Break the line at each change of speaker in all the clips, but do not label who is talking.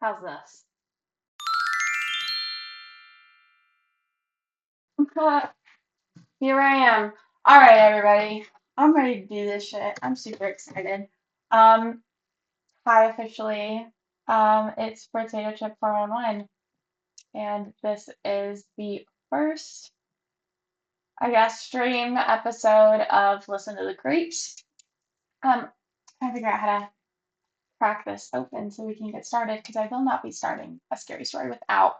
How's this? Here I am. All right, everybody. I'm ready to do this shit. I'm super excited. Um, Hi officially. It's Potato Chip 411, and this is the first, I guess, stream episode of Listen to the Creepz. Trying to figure out how to crack this open so we can get started because I will not be starting a scary story without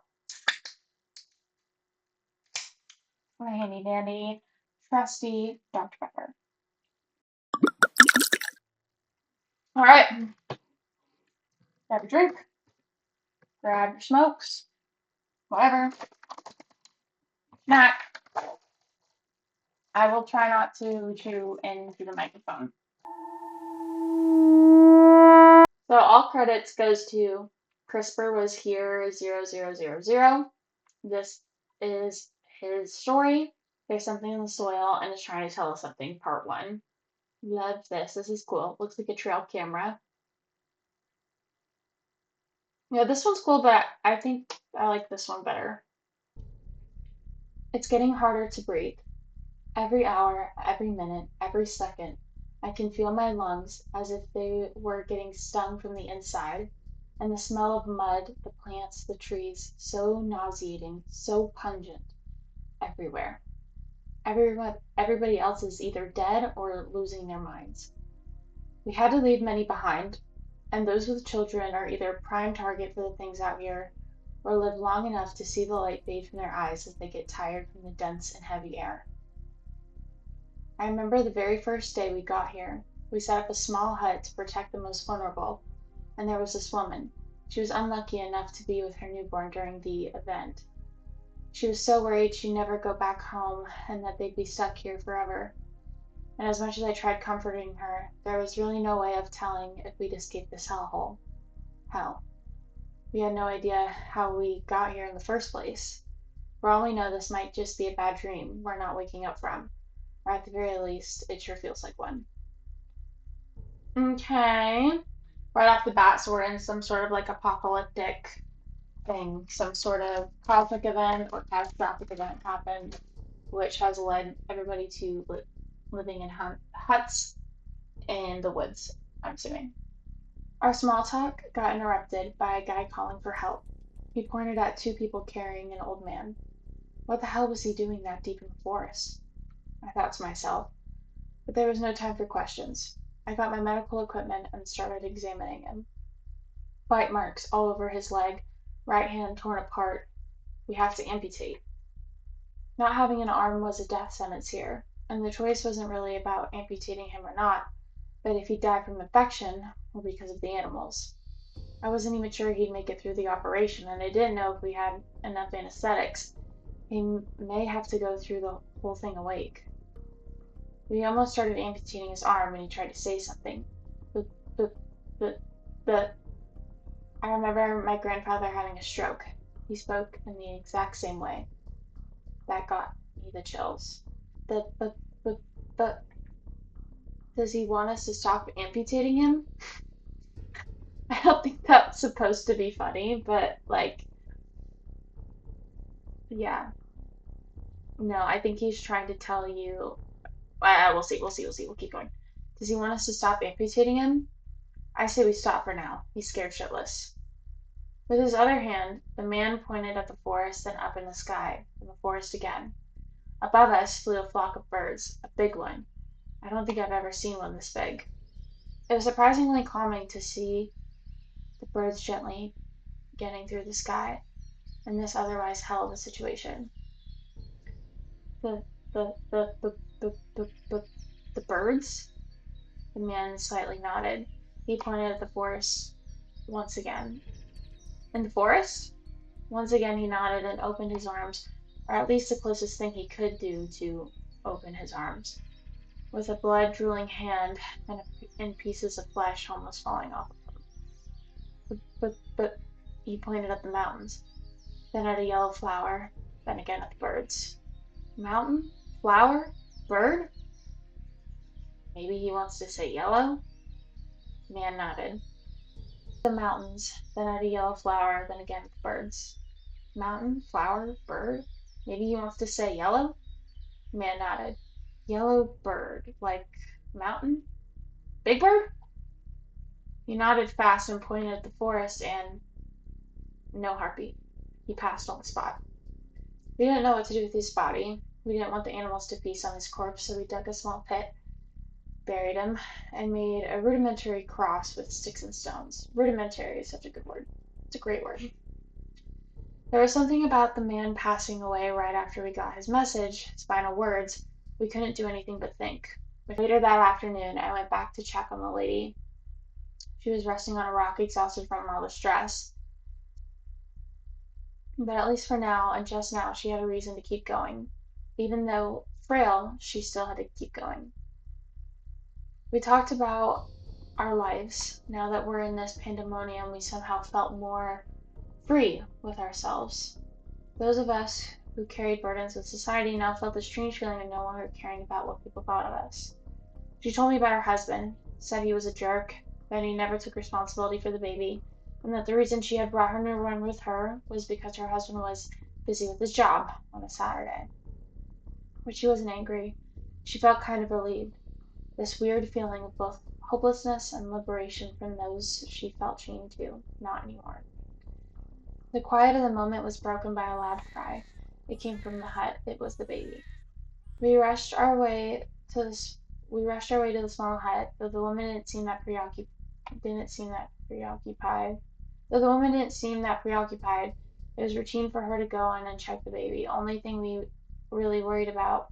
my handy dandy trusty Dr. Pepper. All right, grab your drink, grab your smokes, whatever, snack. I will try not to chew into the microphone. So all credits goes to CRISPR was here 0000. This is his story. There's something in the soil and is trying to tell us something. Part 1. Love this. This is cool. Looks like a trail camera. Yeah, this one's cool, but I think I like this one better. It's getting harder to breathe. Every hour, every minute, every second, I can feel my lungs as if they were getting stung from the inside, and the smell of mud, the plants, the trees, so nauseating, so pungent, everywhere. Everybody else is either dead or losing their minds. We had to leave many behind, and those with children are either prime target for the things out here, or live long enough to see the light fade from their eyes as they get tired from the dense and heavy air. I remember the very first day we got here. We set up a small hut to protect the most vulnerable, and there was this woman. She was unlucky enough to be with her newborn during the event. She was so worried she'd never go back home and that they'd be stuck here forever. And as much as I tried comforting her, there was really no way of telling if we'd escape this hellhole. Hell. We had no idea how we got here in the first place. For all we know, this might just be a bad dream we're not waking up from. Or at the very least, it sure feels like one. Okay. Right off the bat, so we're in some sort of like apocalyptic thing. Some sort of cosmic event or catastrophic event happened, which has led everybody to living in huts in the woods, I'm assuming. Our small talk got interrupted by a guy calling for help. He pointed at 2 people carrying an old man. What the hell was he doing that deep in the forest? I thought to myself. But there was no time for questions. I got my medical equipment and started examining him. Bite marks all over his leg, right hand torn apart. We have to amputate. Not having an arm was a death sentence here, and the choice wasn't really about amputating him or not, but if he died from infection or because of the animals. I wasn't even sure he'd make it through the operation, and I didn't know if we had enough anesthetics. He may have to go through the whole thing awake. We almost started amputating his arm when he tried to say something. But, but, but, I remember my grandfather having a stroke. He spoke in the exact same way. That got me the chills. But, but, but, but, does he want us to stop amputating him? I don't think that's supposed to be funny, but like, yeah. No, I think he's trying to tell you. We'll see, we'll keep going. Does he want us to stop amputating him? I say we stop for now. He's scared shitless. With his other hand, the man pointed at the forest and up in the sky, and the forest again. Above us flew a flock of birds, a big one. I don't think I've ever seen one this big. It was surprisingly calming to see the birds gently getting through the sky in this otherwise hell of a situation. The the the the the the the, the birds? The man slightly nodded. He pointed at the forest once again. In the forest? Once again he nodded and opened his arms, or at least the closest thing he could do to open his arms, with a blood-drooling hand and pieces of flesh almost falling off of him. But, he pointed at the mountains, then at a yellow flower, then again at the birds. Mountain? Flower? Bird? Maybe he wants to say yellow? Man nodded. The mountains, then at a yellow flower, then again at the birds. Mountain, flower, bird? Maybe he wants to say yellow? The man nodded. Yellow bird, like mountain? Big bird? He nodded fast and pointed at the forest and no heartbeat. He passed on the spot. We didn't know what to do with his body. We didn't want the animals to feast on his corpse, so we dug a small pit, buried him, and made a rudimentary cross with sticks and stones. Rudimentary is such a good word. It's a great word. There was something about the man passing away right after we got his message, his final words. We couldn't do anything but think. Later that afternoon, I went back to check on the lady. She was resting on a rock, exhausted from all the stress. But at least for now, and just now, she had a reason to keep going. Even though frail, she still had to keep going. We talked about our lives. Now that we're in this pandemonium, we somehow felt more free with ourselves. Those of us who carried burdens with society now felt the strange feeling of no longer caring about what people thought of us. She told me about her husband, said he was a jerk, that he never took responsibility for the baby, and that the reason she had brought him to run with her was because her husband was busy with his job on a Saturday. But she wasn't angry. She felt kind of relieved. This weird feeling of both hopelessness and liberation from those she felt chained to. Not anymore. The quiet of the moment was broken by a loud cry. It came from the hut. It was the baby. We rushed our way to the small hut, though the woman didn't seem that preoccupied. Though the woman didn't seem that preoccupied, it was routine for her to go in and check the baby. Only thing we were really worried about,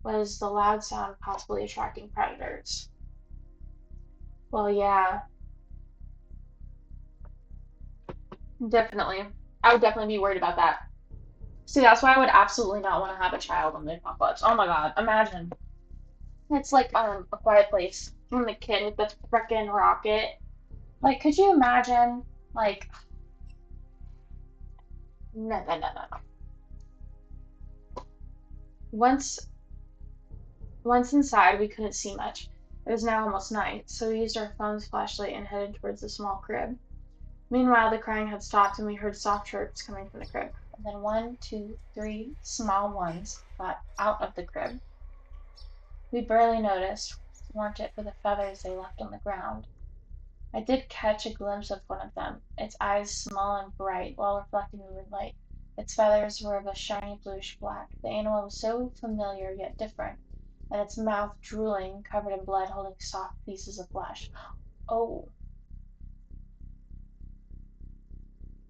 was the loud sound possibly attracting predators. Well, yeah, definitely. I would definitely be worried about that. See, that's why I would absolutely not want to have a child in the apocalypse. Oh my god, imagine. It's like A Quiet Place. From the kid with the frickin' rocket. Like, could you imagine? Like, no, no, no, no, no. Once, once inside, we couldn't see much. It was now almost night, so we used our phone's flashlight and headed towards the small crib. Meanwhile, the crying had stopped, and we heard soft chirps coming from the crib. And then one, two, three small ones got out of the crib. We barely noticed, weren't it for the feathers they left on the ground. I did catch a glimpse of one of them, its eyes small and bright while reflecting the moonlight. Its feathers were of a shiny bluish black. The animal was so familiar yet different, and its mouth drooling, covered in blood, holding soft pieces of flesh. Oh,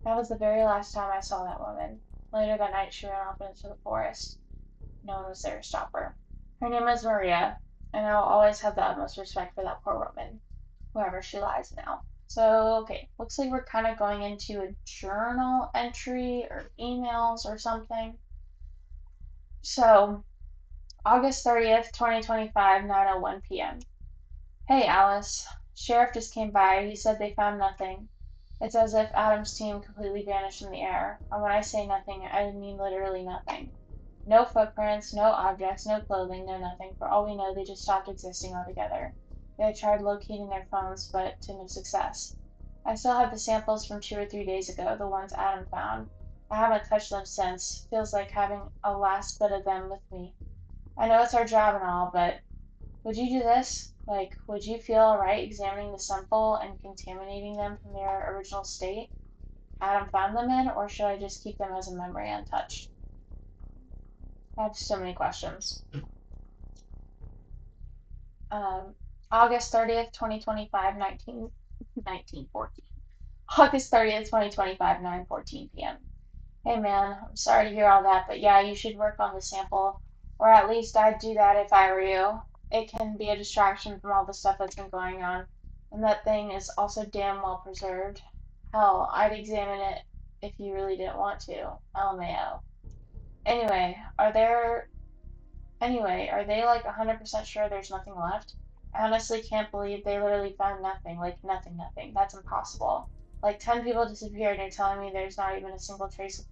that was the very last time I saw that woman. Later that night she ran off into the forest. No one was there to stop her. Her name was Maria, and I will always have the utmost respect for that poor woman, wherever she lies now. So, okay, looks like we're kind of going into a journal entry or emails or something. So, August 30th, 2025, 9:01 p.m. Hey, Alice. Sheriff just came by. He said they found nothing. It's as if Adam's team completely vanished in the air. And when I say nothing, I mean literally nothing. No footprints, no objects, no clothing, no nothing. For all we know, they just stopped existing altogether. They tried locating their phones, but to no success. I still have the samples from 2 or 3 days ago, the ones Adam found. I haven't touched them since. Feels like having a last bit of them with me. I know it's our job and all, but would you do this? Like, would you feel alright examining the sample and contaminating them from their original state Adam found them in, or should I just keep them as a memory untouched? I have so many questions. Um, August 30th, 2025, 1914. August 30th, 2025, 9:14 p.m. Hey man, I'm sorry to hear all that, but yeah, you should work on the sample. Or at least I'd do that if I were you. It can be a distraction from all the stuff that's been going on. And that thing is also damn well preserved. Hell, I'd examine it if you really didn't want to. LMAO. Anyway, are they like 100% sure there's nothing left? I honestly can't believe they literally found nothing. Like, nothing, nothing. That's impossible. Like, 10 people disappeared and you're telling me there's not even a single trace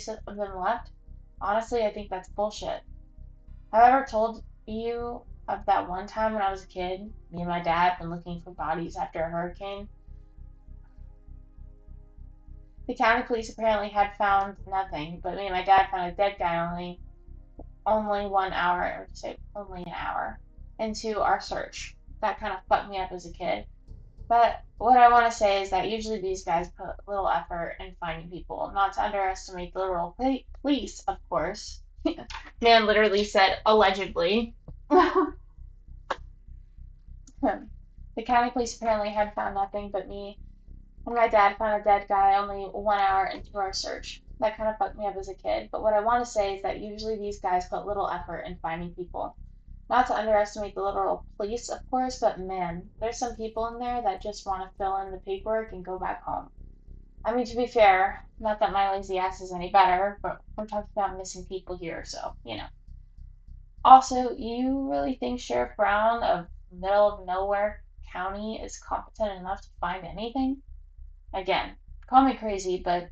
of them left? Honestly, I think that's bullshit. Have I ever told you of that one time when I was a kid. Me and my dad had been looking for bodies after a hurricane. The county police apparently had found nothing, but me and my dad found a dead guy only 1 hour, or say only an hour, into our search. That kind of fucked me up as a kid. But what I want to say is that usually these guys put little effort in finding people, not to underestimate the literal police, of course. Man literally said allegedly. The county police apparently had found nothing but me and my dad found a dead guy only 1 hour into our search. That kind of fucked me up as a kid, but what I want to say is that usually these guys put little effort in finding people. Not to underestimate the literal police, of course, but man, there's some people in there that just want to fill in the paperwork and go back home. I mean, to be fair, not that my lazy ass is any better, but I'm talking about missing people here, so, you know. Also, you really think Sheriff Brown of middle of nowhere county is competent enough to find anything? Again, call me crazy, but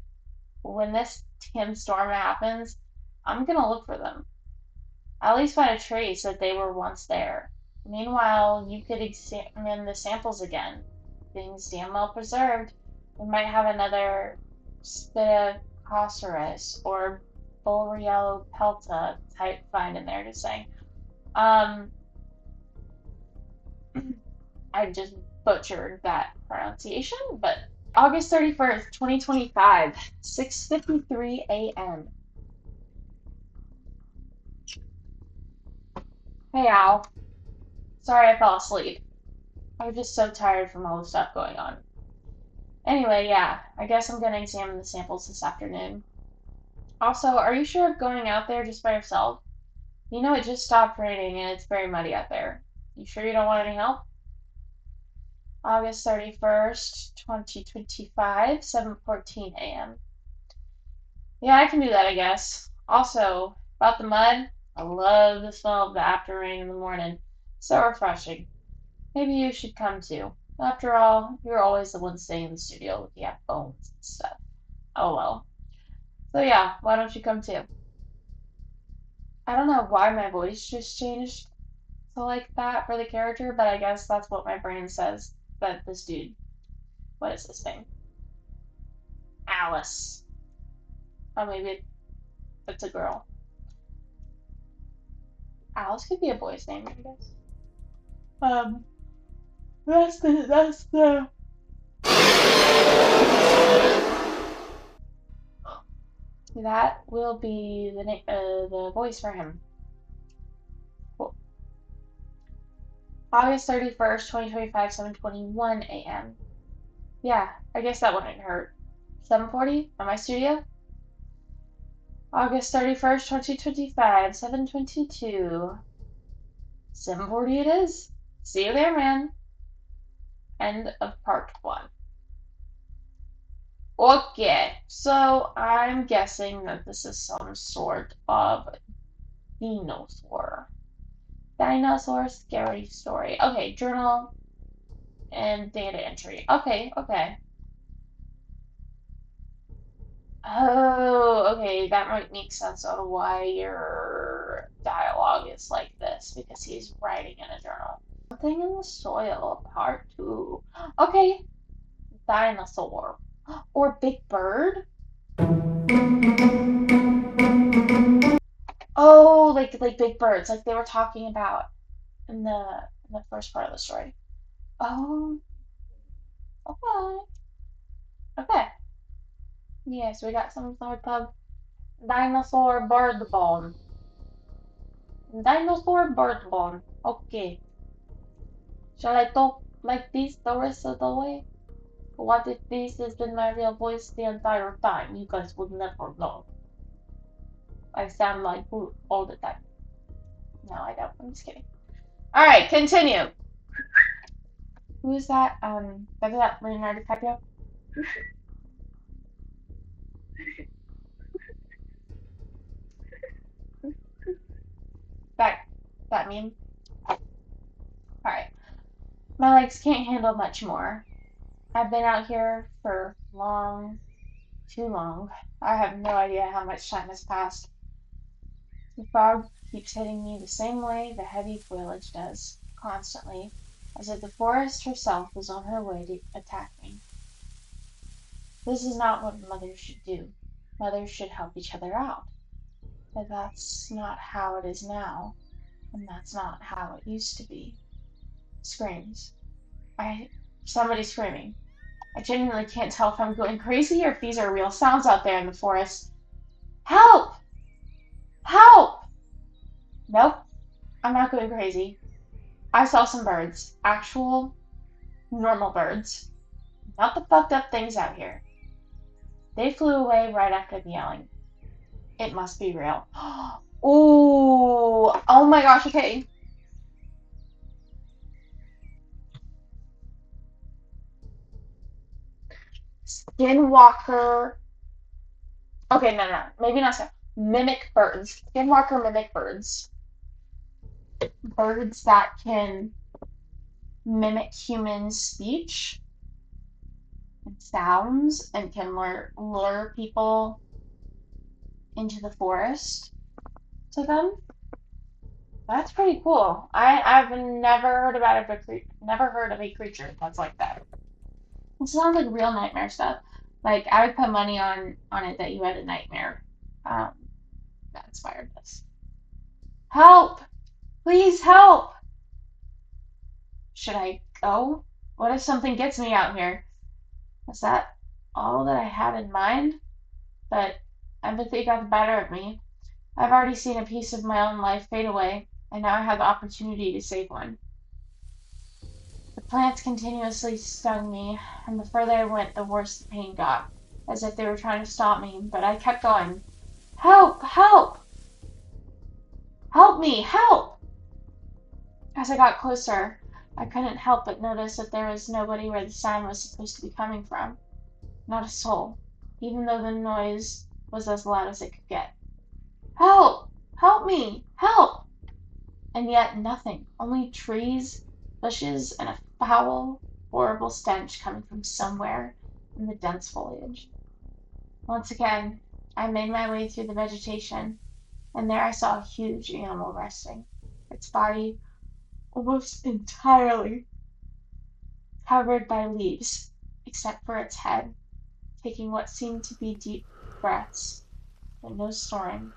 when this Tim storm happens, I'm gonna look for them. At least find a trace that they were once there. Meanwhile, you could examine the samples again. Things damn well preserved. We might have another Spidicosaurus or Borealo pelta type find in there, just saying. Um, I just butchered that pronunciation, but August 31st, 2025, 6:53 a.m. Hey Al, sorry I fell asleep. I was just so tired from all the stuff going on. Anyway, yeah, I guess I'm gonna examine the samples this afternoon. Also, are you sure of going out there just by yourself? You know it just stopped raining and it's very muddy out there. You sure you don't want any help? August 31st, 2025, 7:14 a.m. Yeah, I can do that, I guess. Also, about the mud, I love the smell of the after rain in the morning. So refreshing. Maybe you should come too. After all, you're always the one staying in the studio looking at bones and stuff. Oh well. So yeah, why don't you come too? I don't know why my voice just changed to like that for the character, but I guess that's what my brain says that this dude, what is his name? Alice. Oh, maybe it's a girl. Alice could be a boy's name, I guess. Um, that's the that will be the voice for him. Cool. August 31st, 2025, 7:21 a.m. Yeah, I guess that wouldn't hurt. 7:40 at my studio? August 31st, 2025, 7:22. 7:40 it is. See you there, man. End of part 1. Okay, so I'm guessing that this is some sort of dinosaur. Dinosaur scary story. Okay, journal and data entry. Okay, okay. Oh, okay, that might make sense on why your dialogue is like this, because he's writing in a journal. Something in the soil, part 2. Okay, dinosaur. Or big bird? Oh, like big birds, like they were talking about in the first part of the story. Oh, okay. Okay. Yes, we got some sort of dinosaur bird bone. Dinosaur bird bone. Okay. Shall I talk like this the rest of the way? What if this has been my real voice the entire time? You guys would never know. I sound like Groot all the time. No, I don't. I'm just kidding. Alright, continue. Who is that? That Leonardo DiCaprio? That, that meme? Alright. My legs can't handle much more. I've been out here for too long. I have no idea how much time has passed. The fog keeps hitting me the same way the heavy foliage does, constantly, as if the forest herself was on her way to attack me. This is not what mothers should do. Mothers should help each other out. But that's not how it is now, and that's not how it used to be. Screams. Somebody's screaming. I genuinely can't tell if I'm going crazy or if these are real sounds out there in the forest. Help! Help! Nope, I'm not going crazy. I saw some birds. Actual, normal birds. Not the fucked up things out here. They flew away right after the yelling. It must be real. Ooh, oh my gosh, okay. Skinwalker. Okay, no. Maybe not so. Mimic birds. Skinwalker mimic birds. Birds that can mimic human speech and sounds and can lure people into the forest to them. That's pretty cool. I've never heard never heard of a creature that's like that. It sounds like real nightmare stuff. Like I would put money on it that you had a nightmare. Um, that inspired this. Help! Please help! Should I go? What if something gets me out here? Is that all that I had in mind? But empathy got the better of me. I've already seen a piece of my own life fade away, and now I have the opportunity to save one. The plants continuously stung me, and the further I went, the worse the pain got, as if they were trying to stop me, but I kept going. Help! Help! Help me! Help! As I got closer, I couldn't help but notice that there was nobody where the sound was supposed to be coming from. Not a soul, even though the noise was as loud as it could get. Help! Help me! Help! And yet nothing, only trees, bushes, and a foul, horrible stench coming from somewhere in the dense foliage. Once again, I made my way through the vegetation, and there I saw a huge animal resting, its body almost entirely covered by leaves, except for its head, taking what seemed to be deep breaths, but no snoring.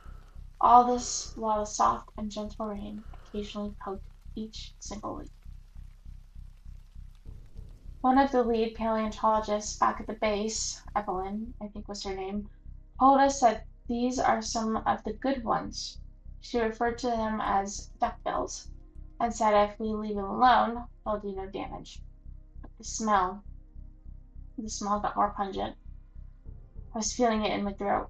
All this while a soft and gentle rain occasionally poked each single leaf. One of the lead paleontologists back at the base, Evelyn, I think was her name, told us that these are some of the good ones. She referred to them as duckbills, and said if we leave them alone, they'll do no damage. But the smell got more pungent. I was feeling it in my throat.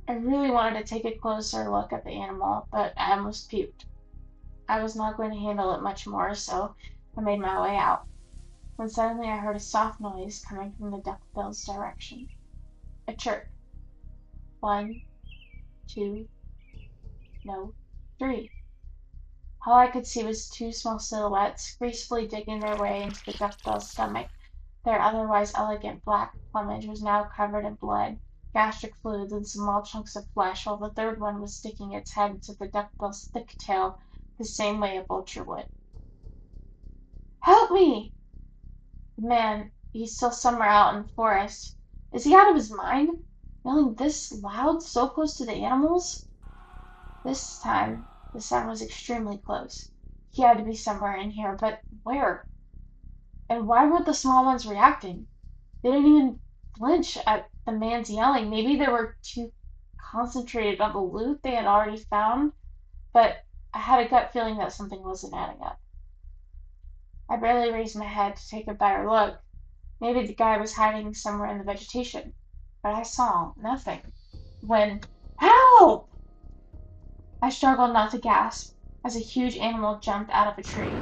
I really wanted to take a closer look at the animal, but I almost puked. I was not going to handle it much more, so I made my way out, when suddenly I heard a soft noise coming from the duckbill's direction. A chirp. 1, 2, no, 3. All I could see was 2 small silhouettes gracefully digging their way into the duckbill's stomach. Their otherwise elegant black plumage was now covered in blood, gastric fluids, and small chunks of flesh, while the third one was sticking its head into the duckbill's thick tail the same way a vulture would. Help me! The man, he's still somewhere out in the forest. Is he out of his mind? Yelling this loud, so close to the animals? This time, the sound was extremely close. He had to be somewhere in here, but where? And why weren't the small ones reacting? They didn't even flinch at the man's yelling. Maybe they were too concentrated on the loot they had already found, but I had a gut feeling that something wasn't adding up. I barely raised my head to take a better look. Maybe the guy was hiding somewhere in the vegetation, but I saw nothing. When, help! I struggled not to gasp as a huge animal jumped out of a tree.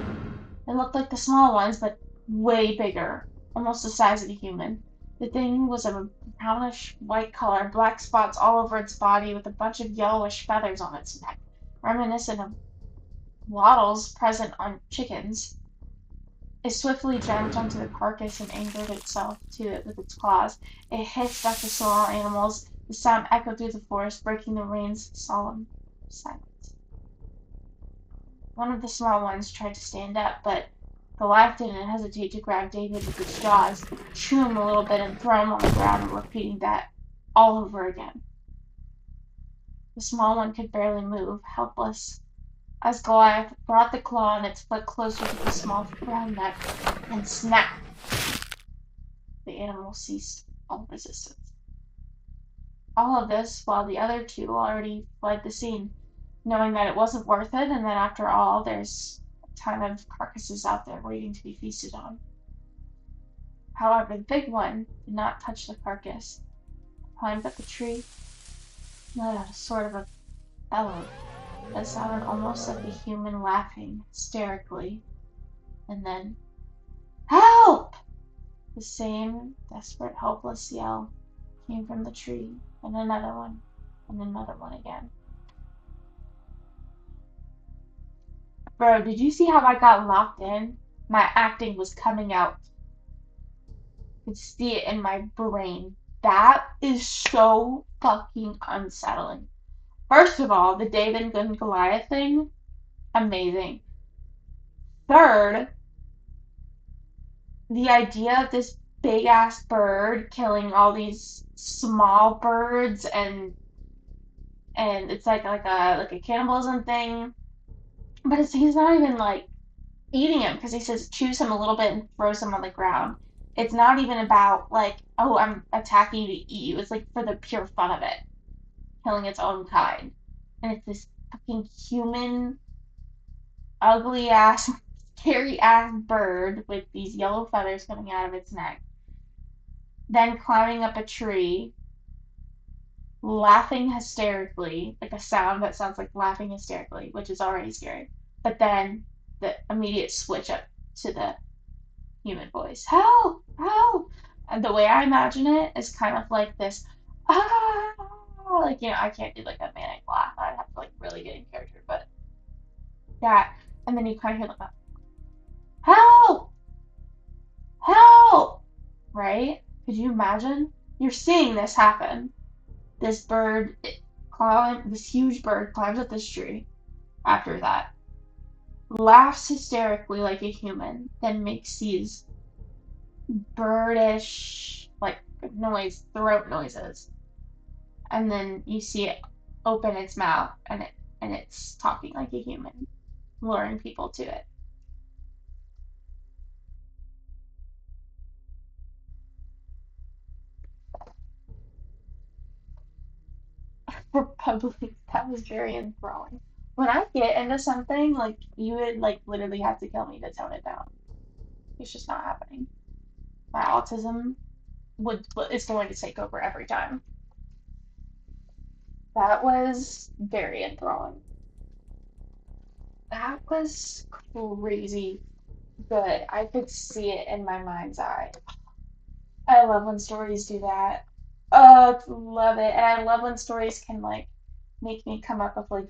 It looked like the small ones, but way bigger, almost the size of a human. The thing was of a brownish white color, black spots all over its body with a bunch of yellowish feathers on its neck, reminiscent of wattles present on chickens. It swiftly jumped onto the carcass and anchored itself to it with its claws. It hissed at the small animals. The sound echoed through the forest, breaking the rain's solemn silence. One of the small ones tried to stand up, but Goliath didn't hesitate to grab David with its jaws, chew him a little bit, and throw him on the ground, repeating that all over again. The small one could barely move, helpless, as Goliath brought the claw and its foot closer to the small brown neck, and snap! The animal ceased all resistance. All of this while the other two already fled the scene, knowing that it wasn't worth it, and that after all, there's a ton of carcasses out there waiting to be feasted on. However, the big one did not touch the carcass, climbed up the tree, and let out a sort of a bellow that sounded almost like a human laughing hysterically, and then, "Help!" The same desperate, helpless yell came from the tree, and another one again. Bro, did you see how I got locked in? My acting was coming out. I could see it in my brain. That is so fucking unsettling. First of all, the David and Goliath thing, amazing. Third, the idea of this big ass bird killing all these small birds, and it's like a cannibalism thing. But he's not even like eating him because he says chews him a little bit and throws him on the ground. It's not even about like, oh, I'm attacking you to eat you. It's like for the pure fun of it, killing its own kind. And it's this fucking human, ugly ass, scary ass bird with these yellow feathers coming out of its neck. Then climbing up a tree, laughing hysterically, like a sound that sounds like laughing hysterically, which is already scary. But then the immediate switch up to the human voice. Help! Help! And the way I imagine it is kind of like this, ah, like, I can't do like a manic laugh. I'd have to like really get in character, but that, and then you kind of hear like, help! Help! Right? Could you imagine? You're seeing this happen. This bird, this huge bird climbs up this tree after that, laughs hysterically like a human, then makes these birdish like throat noises, and then you see it open its mouth and it's talking like a human, luring people to it. For public, that was very enthralling. When I get into something, like you would like literally have to kill me to tone it down. It's just not happening. My autism would is going to take over every time. That was very enthralling. That was crazy good. I could see it in my mind's eye. I love when stories do that. Oh, love it. And I love when stories can like make me come up with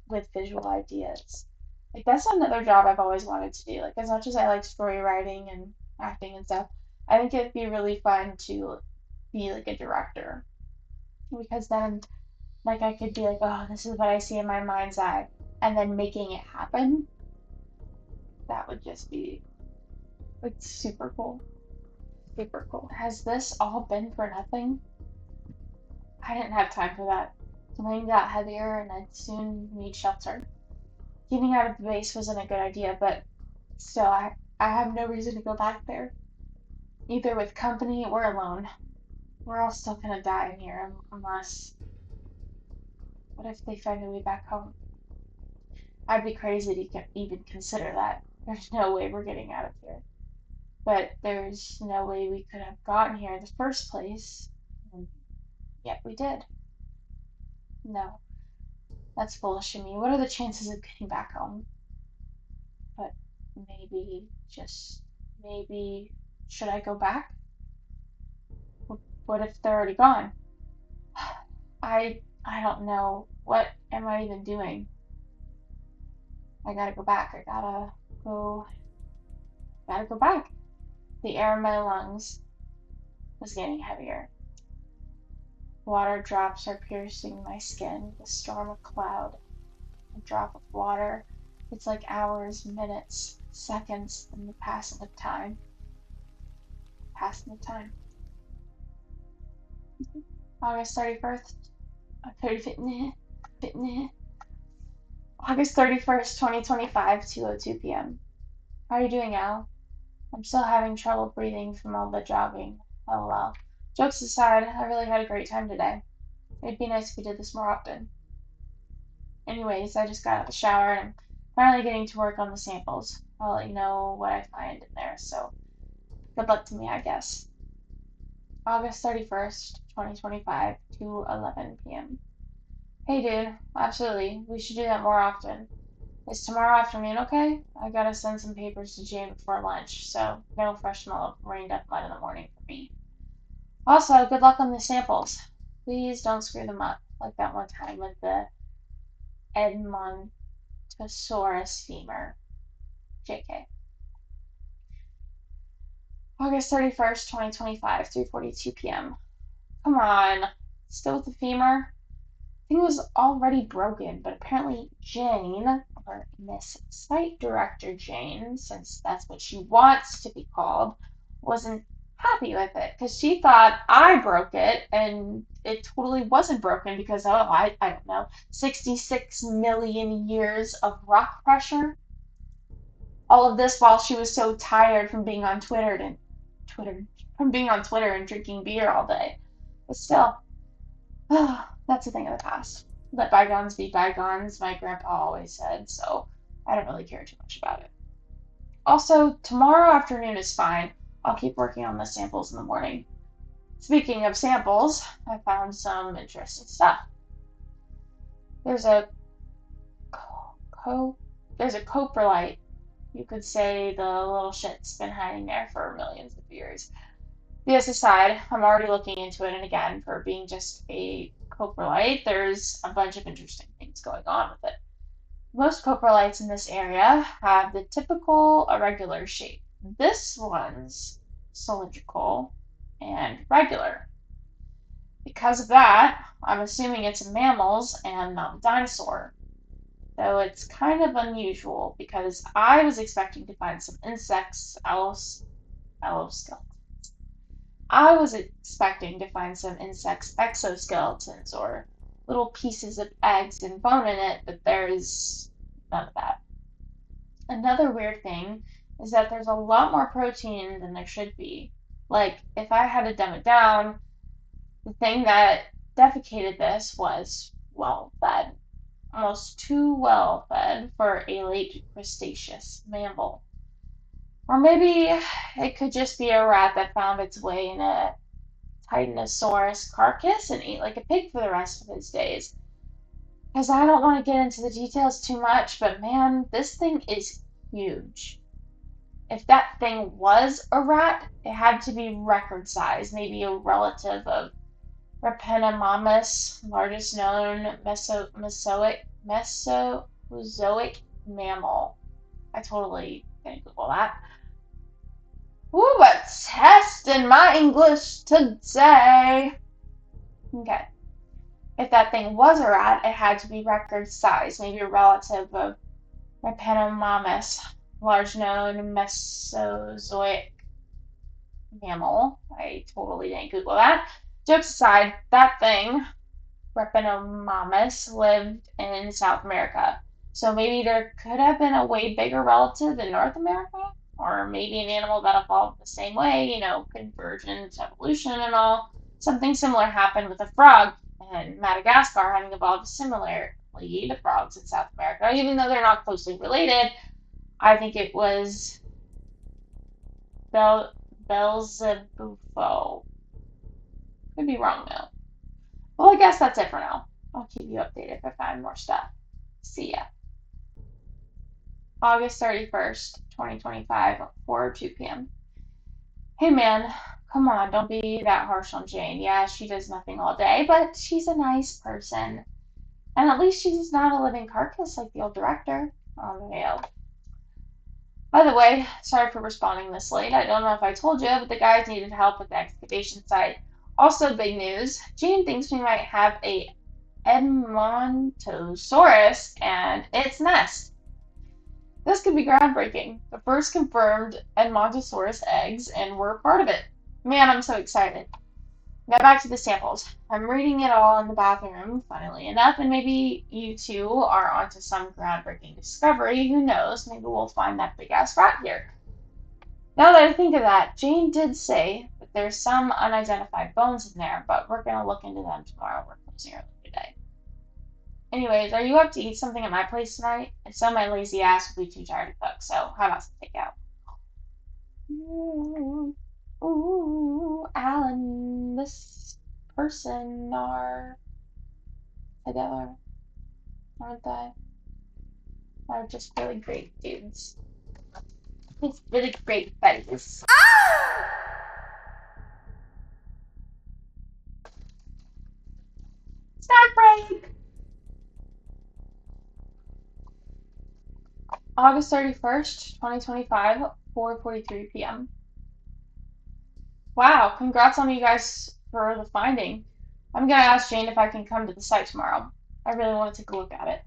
like visual ideas. Like that's another job I've always wanted to do. Like as much as I like story writing and acting and stuff, I think it'd be really fun to be like a director because then like I could be like, oh, this is what I see in my mind's eye, and then making it happen. That would just be like super cool. Super cool. Has this all been for nothing? I didn't have time for that. The rain got heavier and I'd soon need shelter. Getting out of the base wasn't a good idea, but still, I have no reason to go back there, either with company or alone. We're all still gonna die in here unless. What if they find a way back home? I'd be crazy to even consider that. There's no way we're getting out of here. But there's no way we could have gotten here in the first place. And yet we did. No, that's foolish of me. What are the chances of getting back home? But maybe, just maybe, should I go back? What if they're already gone? I don't know. What am I even doing? I gotta go back. Go, gotta go back. The air in my lungs was getting heavier. Water drops are piercing my skin. The storm of cloud. A drop of water. It's like hours, minutes, seconds in the passing of time. Passing of time. August 31st. 30th. August 31st, 2025, 2:02 p.m. How are you doing, Al? I'm still having trouble breathing from all the jogging. LOL. Jokes aside, I really had a great time today. It'd be nice if we did this more often. Anyways, I just got out of the shower and I'm finally getting to work on the samples. I'll let you know what I find in there, so good luck to me, I guess. August 31st, 2025, 2:11 p.m. Hey dude, absolutely. We should do that more often. Is tomorrow afternoon okay? I gotta send some papers to Jane before lunch, so no fresh rained up mud in the morning for me. Also, good luck on the samples. Please don't screw them up, like that one time with the Edmontosaurus femur. JK. August 31st, 2025, 3:42 p.m. Come on. Still with the femur? It was already broken, but apparently Jane, or Miss Site Director Jane, since that's what she wants to be called, wasn't happy with it because she thought I broke it and it totally wasn't broken because, oh, I don't know, 66 million years of rock pressure. All of this while she was so tired from being on Twitter, from being on Twitter and drinking beer all day. But still, that's a thing of the past. Let bygones be bygones, my grandpa always said, so I don't really care too much about it. Also, tomorrow afternoon is fine. I'll keep working on the samples in the morning. Speaking of samples, I found some interesting stuff. There's a there's a coprolite. You could say the little shit's been hiding there for millions of years. This aside, I'm already looking into it, and again, for being just a coprolite, there's a bunch of interesting things going on with it. Most coprolites in this area have the typical irregular shape. This one's cylindrical and regular. Because of that, I'm assuming it's mammals and not a dinosaur. Though it's kind of unusual because I was expecting to find some insects, exoskeletons. I was expecting to find some insects' exoskeletons or little pieces of eggs and bone in it, but there's none of that. Another weird thing is that there's a lot more protein than there should be. Like, if I had to dumb it down, the thing that defecated this was well fed. Almost too well fed for a late Cretaceous mammal. Or maybe it could just be a rat that found its way in a Titanosaurus carcass and ate like a pig for the rest of his days. Because I don't want to get into the details too much, but man, this thing is huge. If that thing was a rat, it had to be record size, maybe a relative of Repenomamus, largest known Mesozoic mammal. I totally didn't Google that. Ooh, but testing my English today. Okay. If that thing was a rat, it had to be record size, maybe a relative of Repenomamus, large known Mesozoic mammal. I totally didn't Google that. Jokes aside, that thing, Repenomamus, lived in South America. So maybe there could have been a way bigger relative in North America? Or maybe an animal that evolved the same way, convergence, evolution, and all. Something similar happened with a frog in Madagascar, having evolved similarly to frogs in South America. Even though they're not closely related, I think it was Belzebufo. Could be wrong though. Well, I guess that's it for now. I'll keep you updated if I find more stuff. See ya. August 31st, 2025, 4:02 p.m. Hey man, come on, don't be that harsh on Jane. Yeah, she does nothing all day, but she's a nice person. And at least she's not a living carcass like the old director. Oh, no. By the way, sorry for responding this late. I don't know if I told you, but the guys needed help with the excavation site. Also, big news. Jane thinks we might have a Edmontosaurus and its nest. this could be groundbreaking. The first confirmed Edmontosaurus eggs, and we're a part of it. Man, I'm so excited. Now back to the samples. I'm reading it all in the bathroom, funnily enough, and maybe you two are onto some groundbreaking discovery. Who knows? Maybe we'll find that big ass rat here. Now that I think of that, Jane did say that there's some unidentified bones in there, but we're gonna look into them tomorrow. We're closing early today. Anyways, are you up to eat something at my place tonight? If so, my lazy ass will be too tired to cook, so how about some takeout? Ooh, Alan, this person are together, aren't they? They're just really great dudes. It's really great buddies. Snack break! August 31st, 2025, 4:43 p.m. Wow, congrats on you guys for the finding. I'm gonna ask Jane if I can come to the site tomorrow. I really want to take a look at it.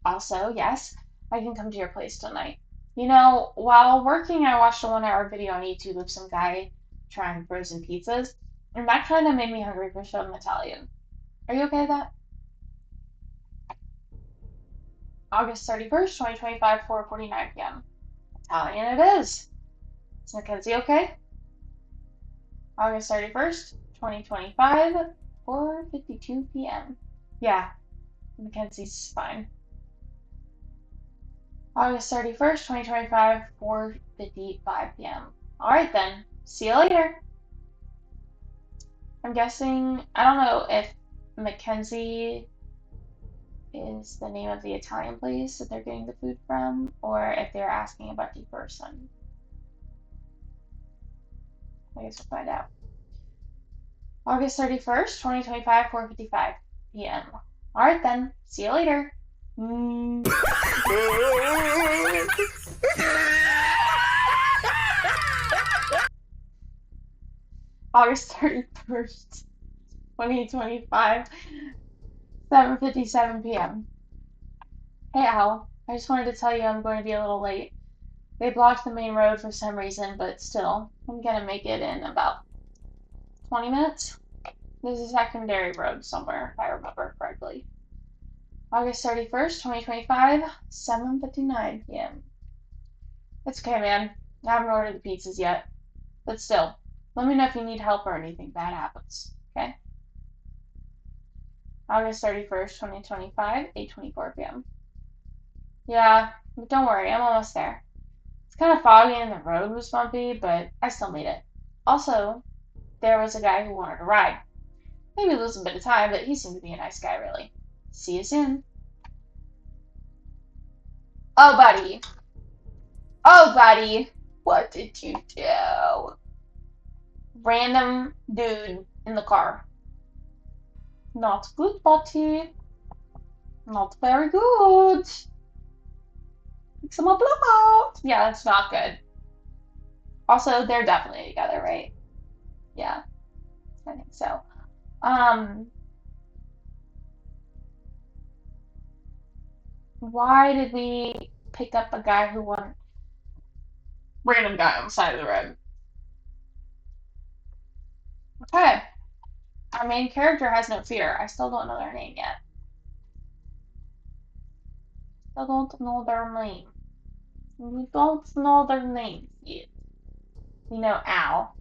Also, yes, I can come to your place tonight. You know, while working, I watched a 1 hour video on YouTube of some guy trying frozen pizzas, and that kind of made me hungry for some Italian. Are you okay with that? August 31st, 2025, 4:49 p.m. Italian it is. Is Mackenzie okay? August 31st, 2025, 4:52 p.m. Yeah, Mackenzie's fine. August 31st, 2025, 4:55 p.m. Alright then, see you later. I'm guessing, I don't know if Mackenzie is the name of the Italian place that they're getting the food from, or if they're asking about the person. I guess we'll find out. August 31st, 2025, 4:55 p.m. Alright then, see you later. August 31st, 2025, 7:57 p.m. Hey Al, I just wanted to tell you I'm going to be a little late. They blocked the main road for some reason, but still, I'm gonna make it in about 20 minutes. There's a secondary road somewhere, if I remember correctly. August 31st, 2025, 7:59 p.m. It's okay, man. I haven't ordered the pizzas yet. But still, let me know if you need help or anything bad happens, okay? August 31st, 2025, 8:24 p.m. Yeah, but don't worry, I'm almost there. It's kind of foggy and the road was bumpy, but I still made it. Also, there was a guy who wanted a ride. Maybe lose a bit of time, but he seemed to be a nice guy, really. See you soon. Oh, buddy. Oh, buddy. What did you do? Random dude in the car. Not good, buddy. Not very good. Fix him a blowout. Yeah, that's not good. Also, they're definitely together, right? Yeah, I think so. Why did we pick up a guy who won? Random guy on the side of the road. Okay. Our main character has no fear. I still don't know their name yet. Still don't know their name. We don't know their names yet. We know Al,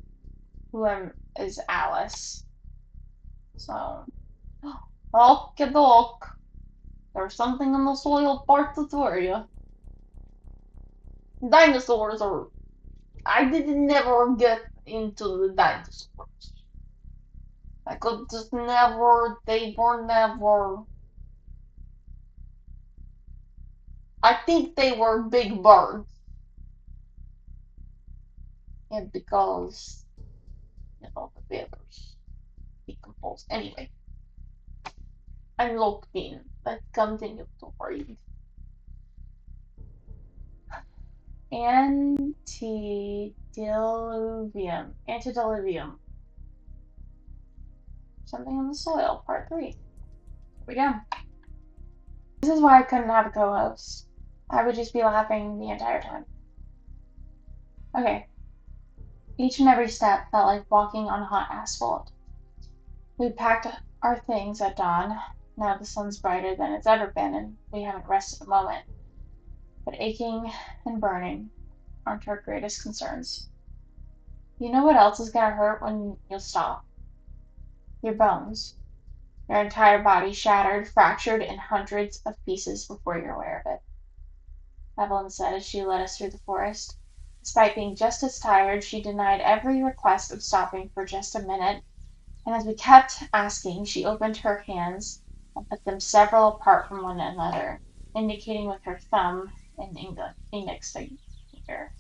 who is Alice. So, okay, doke. There's something in the soil part to tell you. Dinosaurs are. I did never get into the dinosaurs. I could just never. They were never. I think they were big birds. And because, you know, the feathers decompose. Anyway, I'm locked in. Let's continue to read. Antediluvium. Antediluvium. Something in the soil, part 3. Here we go. This is why I couldn't have a co-host. I would just be laughing the entire time. Okay. Each and every step felt like walking on hot asphalt. We packed our things at dawn. Now the sun's brighter than it's ever been, and we haven't rested a moment. But aching and burning aren't our greatest concerns. You know what else is gonna hurt when you stop? Your bones. Your entire body shattered, fractured in hundreds of pieces before you're aware of it, Evelyn said as she led us through the forest. Despite being just as tired, she denied every request of stopping for just a minute, and as we kept asking, she opened her hands and put them several apart from one another, indicating with her thumb and index finger.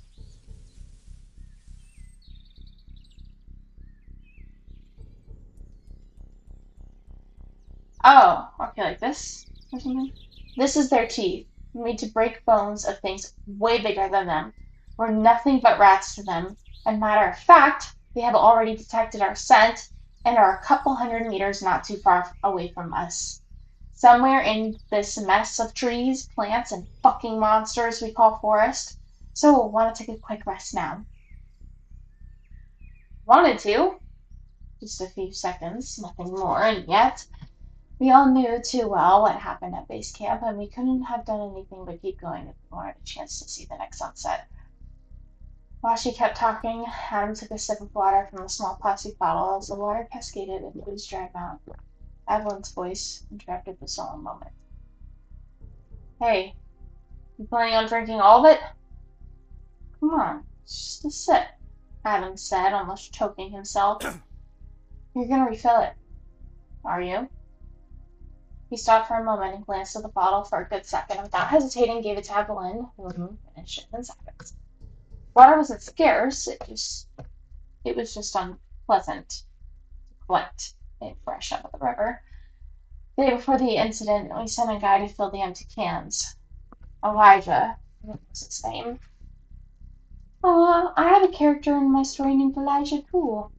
Oh, okay, like this or something? This is their teeth, made to break bones of things way bigger than them. We're nothing but rats to them. And matter of fact, they have already detected our scent and are a couple hundred meters not too far away from us. Somewhere in this mess of trees, plants, and fucking monsters we call forest. So we'll want to take a quick rest now. Wanted to. Just a few seconds, nothing more, and yet we all knew too well what happened at base camp, and we couldn't have done anything but keep going if we wanted a chance to see the next sunset. While she kept talking, Adam took a sip of water from a small plastic bottle as the water cascaded into his dry mouth. Evelyn's voice interrupted the solemn moment. Hey, you planning on drinking all of it? Come on, just a sip, Adam said, almost choking himself. You're gonna refill it, are you? He stopped for a moment and glanced at the bottle for a good second, and without hesitating gave it to Evelyn, who finished it in seconds. Water wasn't scarce, it was just unpleasant to collect it fresh out of the river. The day before the incident, we sent a guy to fill the empty cans. Elijah, I think was his name. I have a character in my story named Elijah too.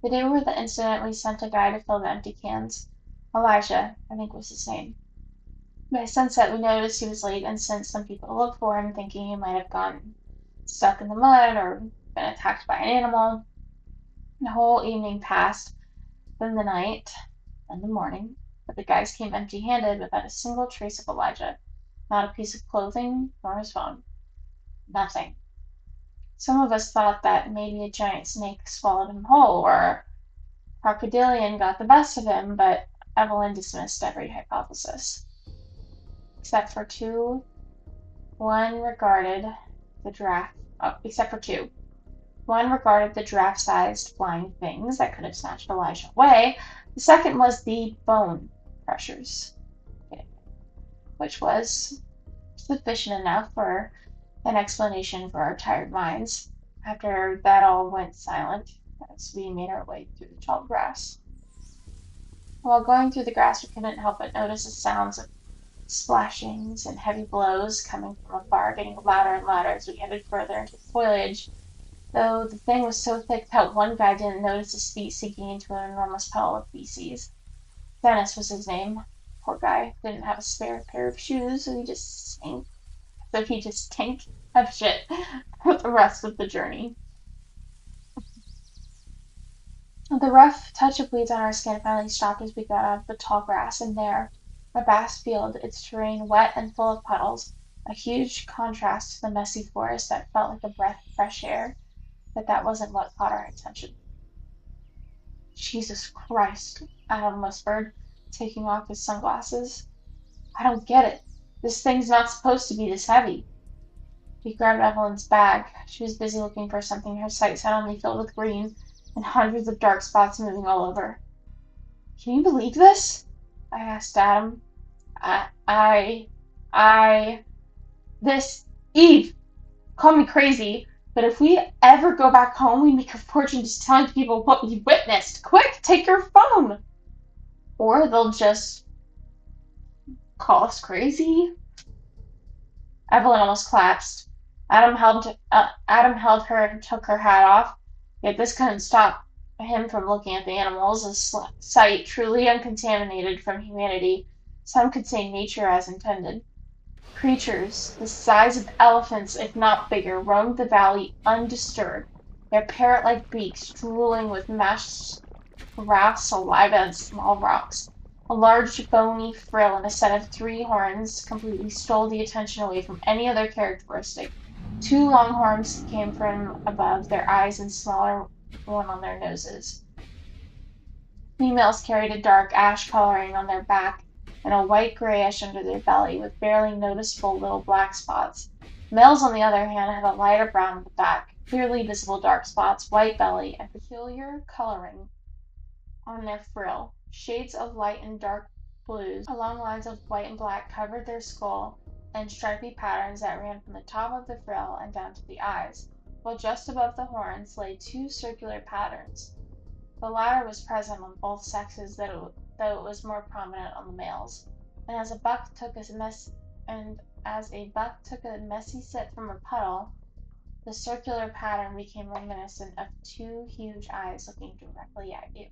The day before the incident, we sent a guy to fill the empty cans. Elijah, I think was his name. By sunset, we noticed he was late and sent some people to look for him, thinking he might have gotten stuck in the mud or been attacked by an animal. The whole evening passed, then the night, then the morning, but the guys came empty-handed without a single trace of Elijah. Not a piece of clothing, nor his phone. Nothing. Some of us thought that maybe a giant snake swallowed him whole, or crocodilian got the best of him, but Evelyn dismissed every hypothesis. Except for two. One regarded the giraffe. Oh, except for two. One regarded the giraffe-sized flying things that could have snatched Elijah away. The second was the bone crushers, which was sufficient enough for an explanation for our tired minds. After that all went silent, as we made our way through the tall grass. While going through the grass, we couldn't help but notice the sounds of splashings and heavy blows coming from afar, getting louder and louder as we headed further into the foliage, though the thing was so thick that one guy didn't notice his feet sinking into an enormous puddle of feces. Dennis was his name. Poor guy didn't have a spare pair of shoes, so he just stank of shit for the rest of the journey. The rough touch of weeds on our skin finally stopped as we got out of the tall grass, and there, a vast field, its terrain wet and full of puddles, a huge contrast to the messy forest that felt like a breath of fresh air, but that wasn't what caught our attention. Jesus Christ, Adam whispered, taking off his sunglasses. I don't get it. This thing's not supposed to be this heavy. He grabbed Evelyn's bag. She was busy looking for something, her sight suddenly filled with green and hundreds of dark spots moving all over. Can you believe this? I asked Adam. I, this, Eve, call me crazy, but if we ever go back home, we make a fortune just telling people what we witnessed. Quick, take your phone! Or they'll just call us crazy. Evelyn almost collapsed. Adam held her and took her hat off, yet this couldn't stop him from looking at the animals, a sight truly uncontaminated from humanity, Some could say nature as intended. Creatures the size of elephants, if not bigger, roamed the valley undisturbed, their parrot-like beaks drooling with mashed grass, saliva, and small rocks. A large bony frill and a set of three horns completely stole the attention away from any other characteristic. Two long horns came from above their eyes and smaller one on their noses. Females carried a dark ash coloring on their back and a white grayish under their belly, with barely noticeable little black spots. Males, on the other hand, had a lighter brown on the back, clearly visible dark spots, white belly, and peculiar coloring on their frill. Shades of light and dark blues along lines of white and black covered their skull, and stripy patterns that ran from the top of the frill and down to the eyes, while just above the horns lay two circular patterns. The latter was present on both sexes, though it was more prominent on the males. And as a buck took a messy sip from a puddle, the circular pattern became reminiscent of two huge eyes looking directly at you.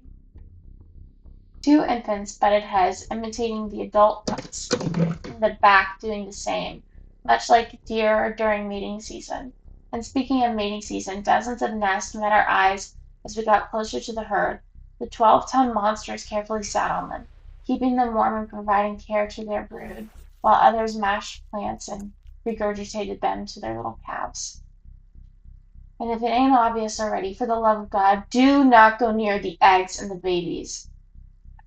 Two infants butted heads, imitating the adult bucks in the back doing the same, much like deer during mating season. And speaking of mating season, dozens of nests met our eyes as we got closer to the herd. The 12-ton monsters carefully sat on them, keeping them warm and providing care to their brood, while others mashed plants and regurgitated them to their little calves. And if it ain't obvious already, for the love of God, do not go near the eggs and the babies.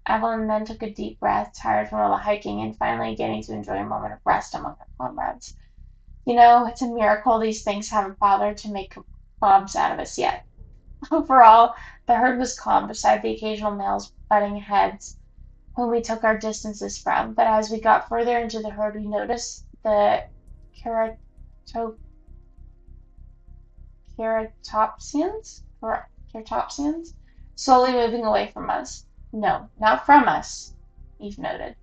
Evelyn then took a deep breath, tired from all the hiking and finally getting to enjoy a moment of rest among her comrades. It's a miracle these things haven't bothered to make bobs out of us yet. Overall, the herd was calm, beside the occasional males butting heads whom we took our distances from. But as we got further into the herd, we noticed the ceratopsians slowly moving away from us. No, not from us, Eve noted.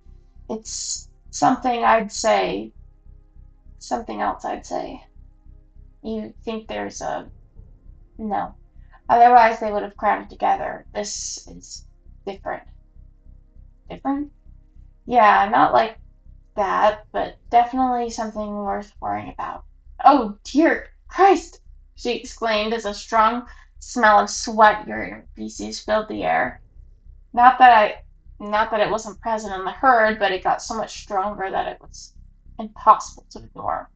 It's something else I'd say. You think there's a... No. Otherwise, they would have crowded together. This is different. Different? Yeah, not like that, but definitely something worth worrying about. Oh, dear Christ! She exclaimed as a strong smell of sweat, urine, and feces filled the air. Not that it wasn't present in the herd, but it got so much stronger that it was impossible to ignore.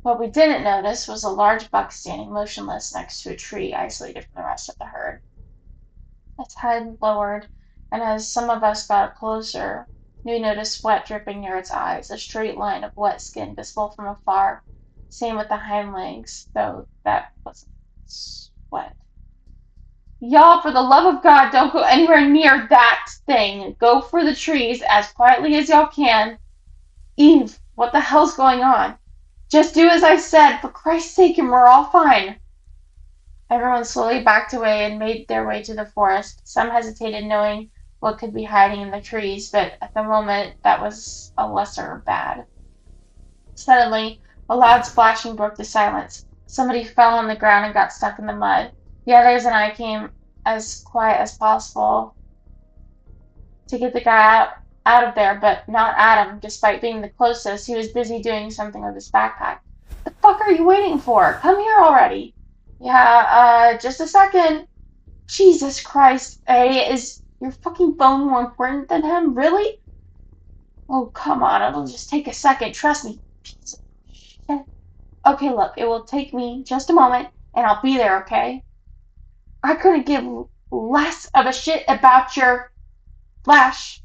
What we didn't notice was a large buck standing motionless next to a tree, isolated from the rest of the herd. Its head lowered, and as some of us got closer, we noticed sweat dripping near its eyes, a straight line of wet skin visible from afar. Same with the hind legs, though that wasn't sweat. Y'all, for the love of God, don't go anywhere near that thing. Go for the trees as quietly as y'all can. Eve, what the hell's going on? Just do as I said, for Christ's sake, and we're all fine. Everyone slowly backed away and made their way to the forest. Some hesitated, knowing what could be hiding in the trees, but at the moment that was a lesser bad. Suddenly, a loud splashing broke the silence. Somebody fell on the ground and got stuck in the mud. The others and I came as quiet as possible to get the guy out of there, but not Adam. Despite being the closest, he was busy doing something with his backpack. The fuck are you waiting for? Come here already. Yeah, just a second. Jesus Christ. Hey, is your fucking phone more important than him? Really? Oh, come on. It'll just take a second. Trust me. Piece of shit. Okay, look. It will take me just a moment, and I'll be there, okay? I couldn't give less of a shit about your flash.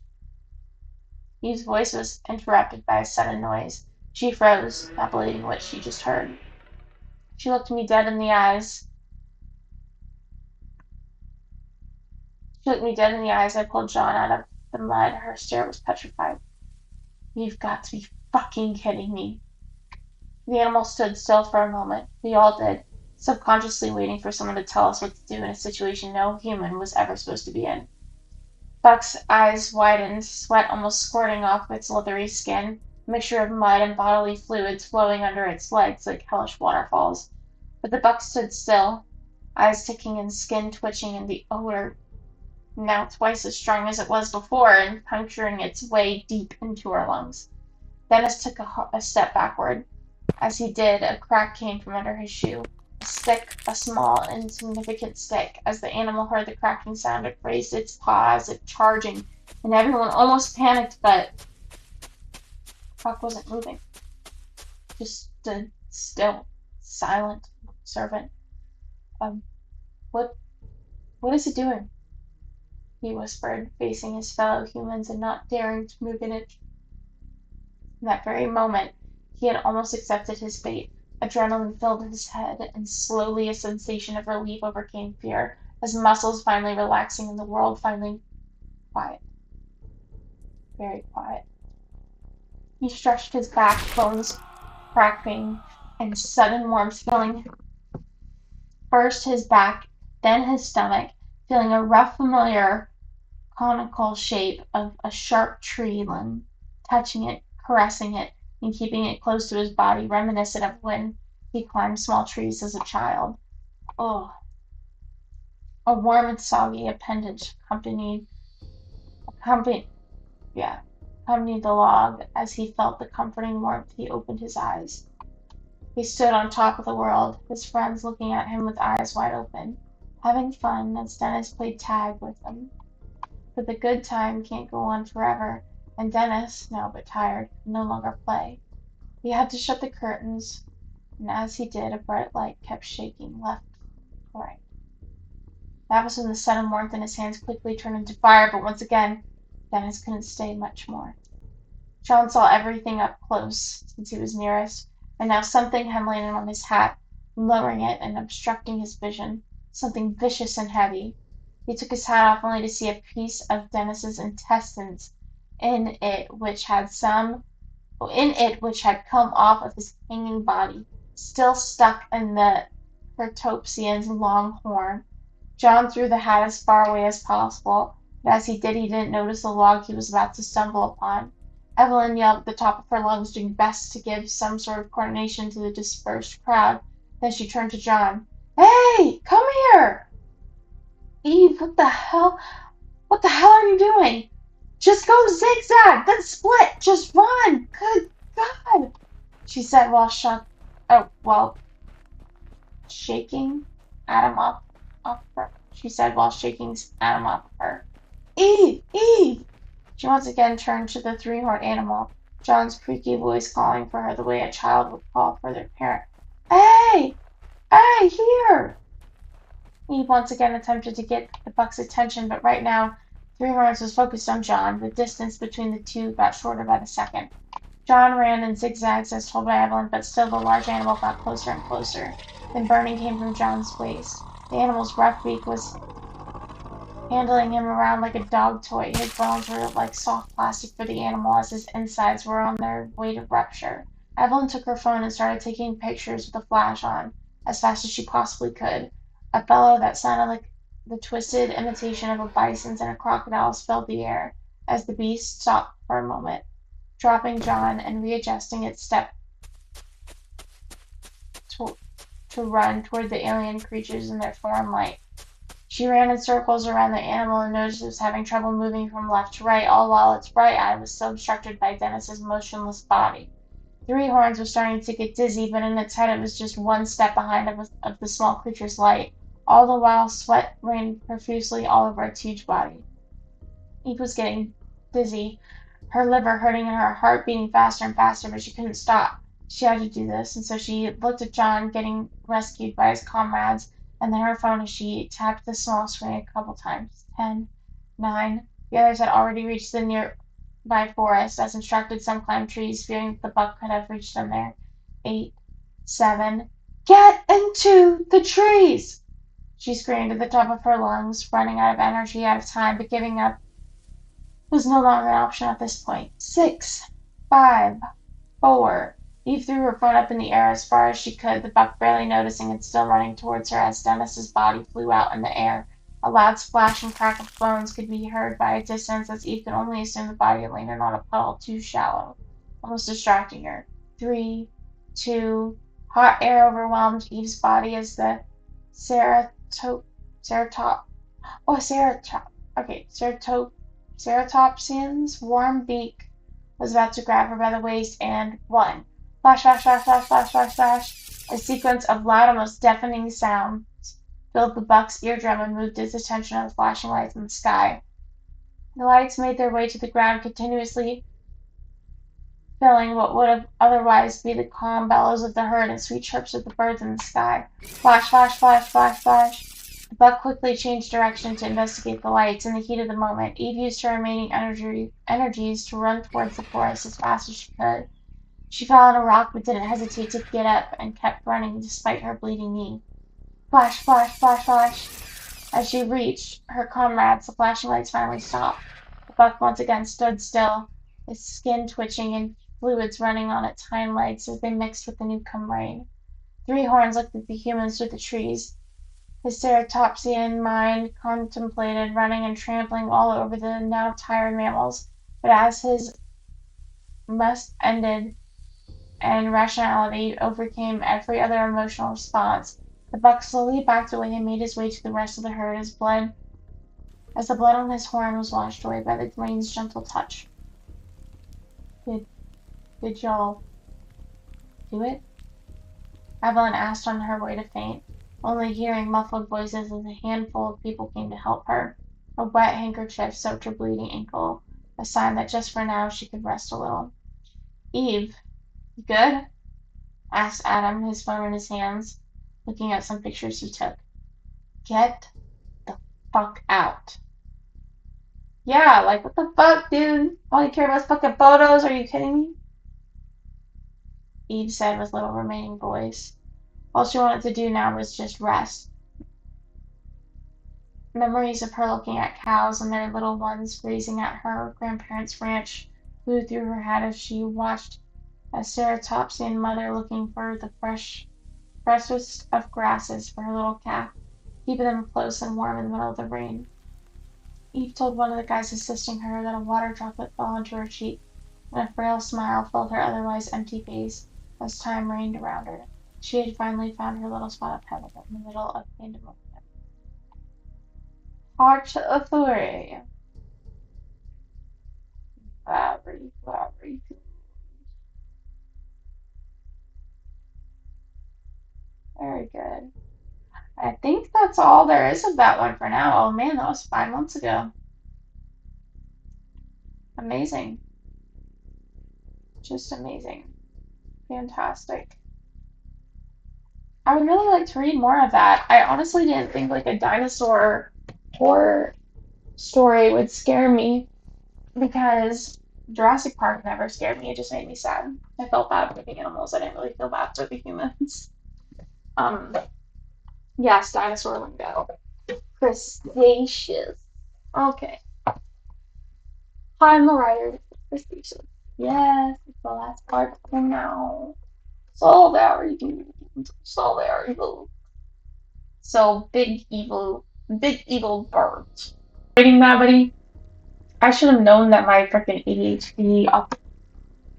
Eve's voice was interrupted by a sudden noise. She froze, not believing what she just heard. She looked me dead in the eyes. I pulled John out of the mud. Her stare was petrified. You've got to be fucking kidding me. The animal stood still for a moment. We all did, subconsciously waiting for someone to tell us what to do in a situation no human was ever supposed to be in. Buck's eyes widened, sweat almost squirting off its leathery skin, a mixture of mud and bodily fluids flowing under its legs like hellish waterfalls. But the buck stood still, eyes ticking and skin twitching, and the odor now twice as strong as it was before and puncturing its way deep into her lungs. Dennis took a step backward. As he did, a crack came from under his shoe. A stick, a small, insignificant stick. As the animal heard the cracking sound, it raised its paw as if charging, and everyone almost panicked, but Puck wasn't moving. Just stood still, silent, servant. Um, what, what is it doing? He whispered, facing his fellow humans and not daring to move an inch. In that very moment, he had almost accepted his fate. Adrenaline filled his head, and slowly a sensation of relief overcame fear, his muscles finally relaxing and the world finally quiet, very quiet. He stretched his back, bones cracking, and sudden warmth filling first his back, then his stomach, feeling a rough, familiar conical shape of a sharp tree limb, touching it, caressing it, and keeping it close to his body, reminiscent of when he climbed small trees as a child. Oh, a warm and soggy appendage accompanied, yeah, accompanied the log. As he felt the comforting warmth, he opened his eyes. He stood on top of the world, his friends looking at him with eyes wide open, having fun as Dennis played tag with them. But the good time can't go on forever, and Dennis, now but tired, could no longer play. He had to shut the curtains, and as he did, a bright light kept shaking left to right. That was when the sudden warmth in his hands quickly turned into fire, but once again, Dennis couldn't stay much more. John saw everything up close, since he was nearest, and now something had landed on his hat, lowering it and obstructing his vision. Something vicious and heavy. He took his hat off only to see a piece of Dennis's intestines in it which had come off of his hanging body, still stuck in the Hertopsian's long horn. John threw the hat as far away as possible, but as he did he didn't notice the log he was about to stumble upon. Evelyn yelled at the top of her lungs, doing best to give some sort of coordination to the dispersed crowd. Then she turned to John. "Hey, come here!" "Eve, what the hell? What the hell are you doing?" "Just go zigzag, then split. Just run. Good God," she said while shaking Adam off her. She said while shaking Adam off her. "Eve! Eve!" She once again turned to the three-horned animal, John's creaky voice calling for her the way a child would call for their parent. "Hey! Hey, here!" Eve once again attempted to get the buck's attention, but right now, Three Horns was focused on John. The distance between the two got shorter by the second. John ran in zigzags as told by Evelyn, but still the large animal got closer and closer. Then burning came from John's waist. The animal's rough beak was handling him around like a dog toy. His bones were like soft plastic for the animal as his insides were on their way to rupture. Evelyn took her phone and started taking pictures with the flash on, as fast as she possibly could. A bellow that sounded like the twisted imitation of a bison's and a crocodile's filled the air, as the beast stopped for a moment, dropping John and readjusting its step to, to run toward the alien creatures in their foreign light. She ran in circles around the animal and noticed it was having trouble moving from left to right, all while its right eye was still obstructed by Dennis's motionless body. Three Horns was starting to get dizzy, but in its head it was just one step behind of the small creature's light. All the while, sweat rained profusely all over its huge body. Eve was getting dizzy, her liver hurting and her heart beating faster and faster, but she couldn't stop. She had to do this, and so she looked at John getting rescued by his comrades, and then her phone as she tapped the small screen a couple times. 10, 9. The others had already reached the nearby forest. As instructed, some climbed trees, fearing that the buck could have reached them there. 8, 7. "Get into the trees!" She screamed at the top of her lungs, running out of energy, out of time, but giving up was no longer an option at this point. 6, 5, 4. Eve threw her phone up in the air as far as she could, the buck barely noticing and still running towards her as Dennis's body flew out in the air. A loud splash and crack of bones could be heard by a distance as Eve could only assume the body had landed on a puddle too shallow, almost distracting her. 3, 2. Hot air overwhelmed Eve's body as the ceratop, oh, ceratop, Okay, Ceratopsian's warm beak was about to grab her by the waist and one. Flash, flash, flash, flash, flash, flash, flash. A sequence of loud, almost deafening sounds filled the buck's eardrum and moved his attention to the flashing lights in the sky. The lights made their way to the ground, continuously filling what would have otherwise be the calm bellows of the herd and sweet chirps of the birds in the sky. Flash, flash, flash, flash, flash. The buck quickly changed direction to investigate the lights. In the heat of the moment, Eve used her remaining energies to run towards the forest as fast as she could. She fell on a rock but didn't hesitate to get up and kept running despite her bleeding knee. Flash, flash, flash, flash. As she reached her comrades, the flashing lights finally stopped. The buck once again stood still, its skin twitching and fluids running on its hind legs as they mixed with the newcome rain. Three Horns looked at the humans through the trees. His ceratopsian mind contemplated running and trampling all over the now tired mammals, but as his must ended and rationality overcame every other emotional response, the buck slowly backed away and made his way to the rest of the herd as the blood on his horn was washed away by the rain's gentle touch. Did y'all do it? Evelyn asked on her way to faint, only hearing muffled voices as a handful of people came to help her. A wet handkerchief soaked her bleeding ankle, a sign that just for now she could rest a little. Eve, you good? Asked Adam, his phone in his hands, looking at some pictures he took. Get the fuck out. Yeah, like what the fuck, dude? All you care about is fucking photos? Are you kidding me? Eve said with little remaining voice. All she wanted to do now was just rest. Memories of her looking at cows and their little ones grazing at her grandparents' ranch flew through her head as she watched a ceratopsian mother looking for the freshest of grasses for her little calf, keeping them close and warm in the middle of the rain. Eve told one of the guys assisting her that a water droplet fell onto her cheek, and a frail smile filled her otherwise empty face as time rained around her. She had finally found her little spot of heaven in the middle of pandemonium. Part authority. Very, very good. Very good. I think that's all there is of that one for now. Oh man, that was 5 months ago. Amazing. Just amazing. Fantastic. I would really like to read more of that. I honestly didn't think like a dinosaur horror story would scare me because Jurassic Park never scared me. It just made me sad. I felt bad for the animals. I didn't really feel bad for the humans. Um, yes, dinosaur lingo. Crustaceous. Okay. I'm the writer. Crustaceous. Yes, it's the last part for now. So there you So there you go. So big evil birds. Reading that, buddy. I should have known that my freaking ADHD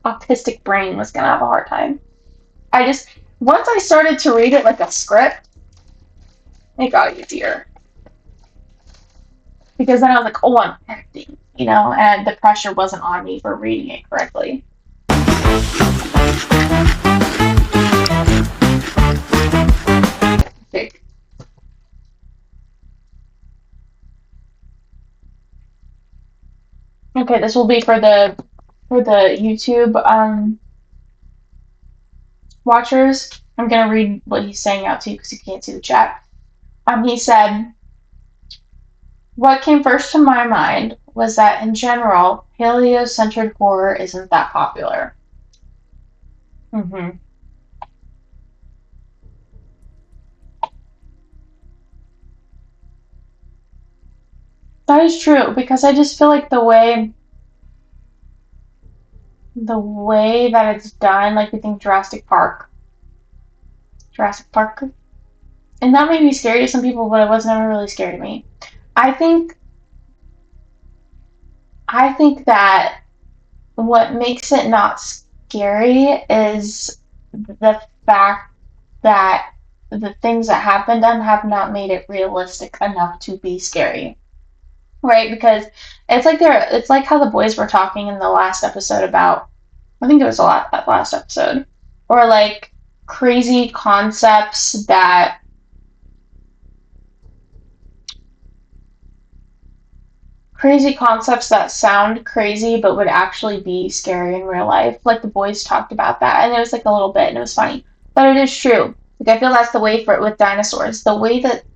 autistic brain was gonna have a hard time. I just once I started to read it like a script, it got easier because then I was like, oh, I'm acting, and the pressure wasn't on me for reading it correctly. Okay. Okay, this will be for the YouTube watchers. I'm gonna read what he's saying out to you because you can't see the chat. He said, "What came first to my mind was that in general, paleo-centered horror isn't that popular." Hmm. That is true because I just feel like the way that it's done, like you think Jurassic Park, and that may be scary to some people, but it was never really scary to me. I think I think that what makes it not scary is the fact that the things that have been done have not made it realistic enough to be scary. right? Because it's like how the boys were talking in the last episode about, I think it was a lot that last episode, or like crazy concepts that sound crazy but would actually be scary in real life. Like the boys talked about that, and it was like a little bit, and it was funny, but it is true. Like I feel that's the way for it with dinosaurs. The way that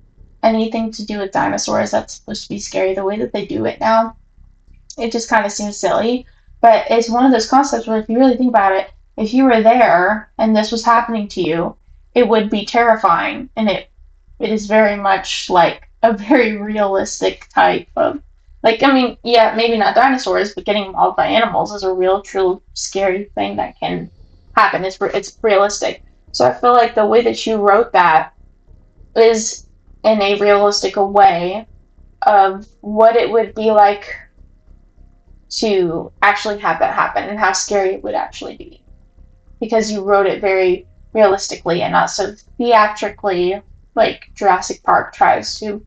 anything to do with dinosaurs that's supposed to be scary, the way that they do it now, it just kind of seems silly. But it's one of those concepts where if you really think about it, if you were there and this was happening to you, it would be terrifying, and it is very much like a very realistic type of, like, I mean, yeah, maybe not dinosaurs, but getting mauled by animals is a real, true, scary thing that can happen. It's realistic. So I feel like the way that you wrote that is in a realistic way of what it would be like to actually have that happen and how scary it would actually be, because you wrote it very realistically and not so theatrically like Jurassic Park tries to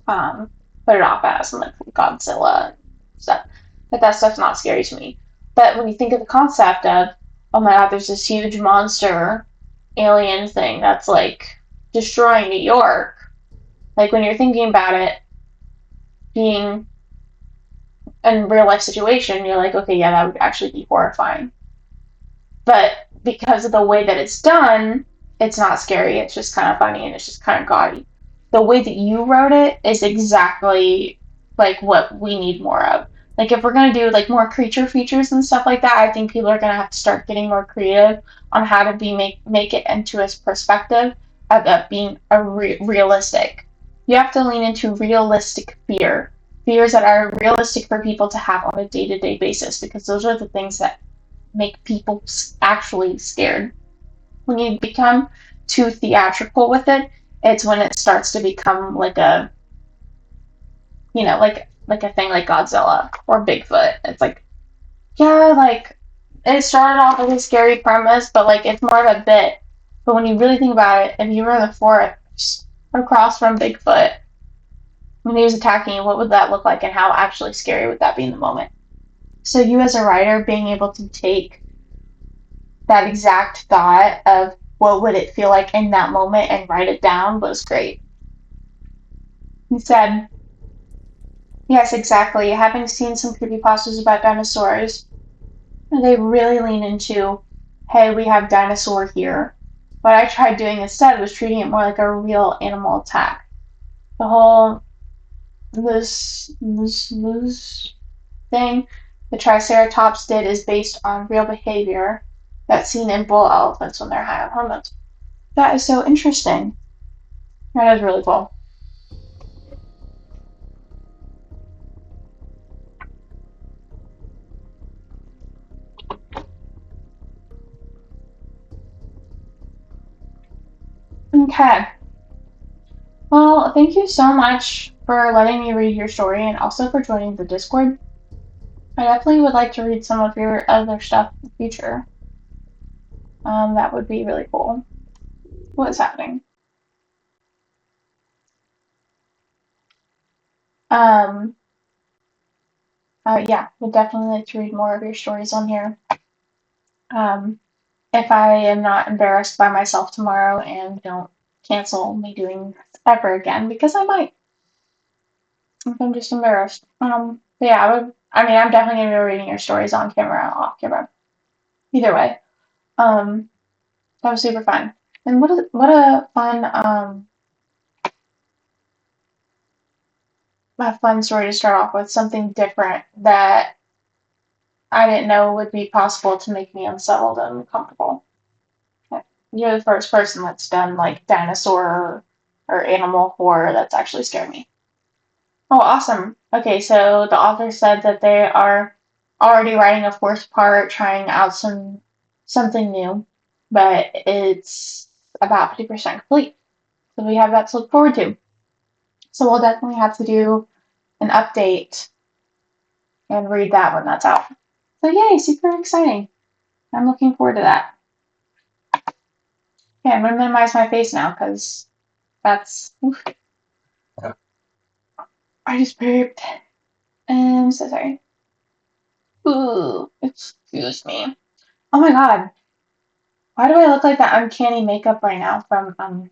um, put it off as, and like Godzilla and stuff. But that stuff's not scary to me. But when you think of the concept of, oh my god, there's this huge monster alien thing that's like destroying New York, like when you're thinking about it being in real life situation, you're like, okay, yeah, that would actually be horrifying. But because of the way that it's done, it's not scary. It's just kind of funny and it's just kind of gaudy. The way that you wrote it is exactly like what we need more of. Like if we're gonna do like more creature features and stuff like that, I think people are gonna have to start getting more creative on how to be make it into a perspective of being a realistic. You have to lean into realistic fears that are realistic for people to have on a day to day basis, because those are the things that make people actually scared. When you become too theatrical with it, it's when it starts to become like a, like a thing like Godzilla or Bigfoot. It's like, yeah, like it started off with a scary premise, but like it's more of a bit. But when you really think about it, if you were in the forest across from Bigfoot when he was attacking you, what would that look like, and how actually scary would that be in the moment? So you as a writer being able to take that exact thought of what would it feel like in that moment and write it down was great. He said, yes, exactly. Having seen some creepypastas about dinosaurs, they really lean into, hey, we have dinosaur here. What I tried doing instead was treating it more like a real animal attack. The whole this thing the Triceratops did is based on real behavior that's seen in bull elephants when they're high on hormones. That is so interesting. That is really cool. Okay. Well, thank you so much for letting me read your story and also for joining the Discord. I definitely would like to read some of your other stuff in the future. That would be really cool. What is happening? Um, yeah, would definitely like to read more of your stories on here. Um, if I am not embarrassed by myself tomorrow and don't cancel me doing this ever again, because I might, if I'm just embarrassed. But yeah, I'm definitely gonna be reading your stories on camera, off camera. Either way. Um, that was super fun. And what a fun story to start off with, something different that I didn't know would be possible to make me unsettled and uncomfortable. You're the first person that's done like dinosaur or animal horror that's actually scared me. Oh, awesome. Okay, so the author said that they are already writing a fourth part, trying out something new, but it's about 50% complete. So we have that to look forward to. So we'll definitely have to do an update and read that when that's out. So yay, super exciting. I'm looking forward to that. Okay, I'm gonna minimize my face now because that's oof. I just burped. I'm so sorry. Ooh, excuse me. Oh my god. Why do I look like that uncanny makeup right now from oh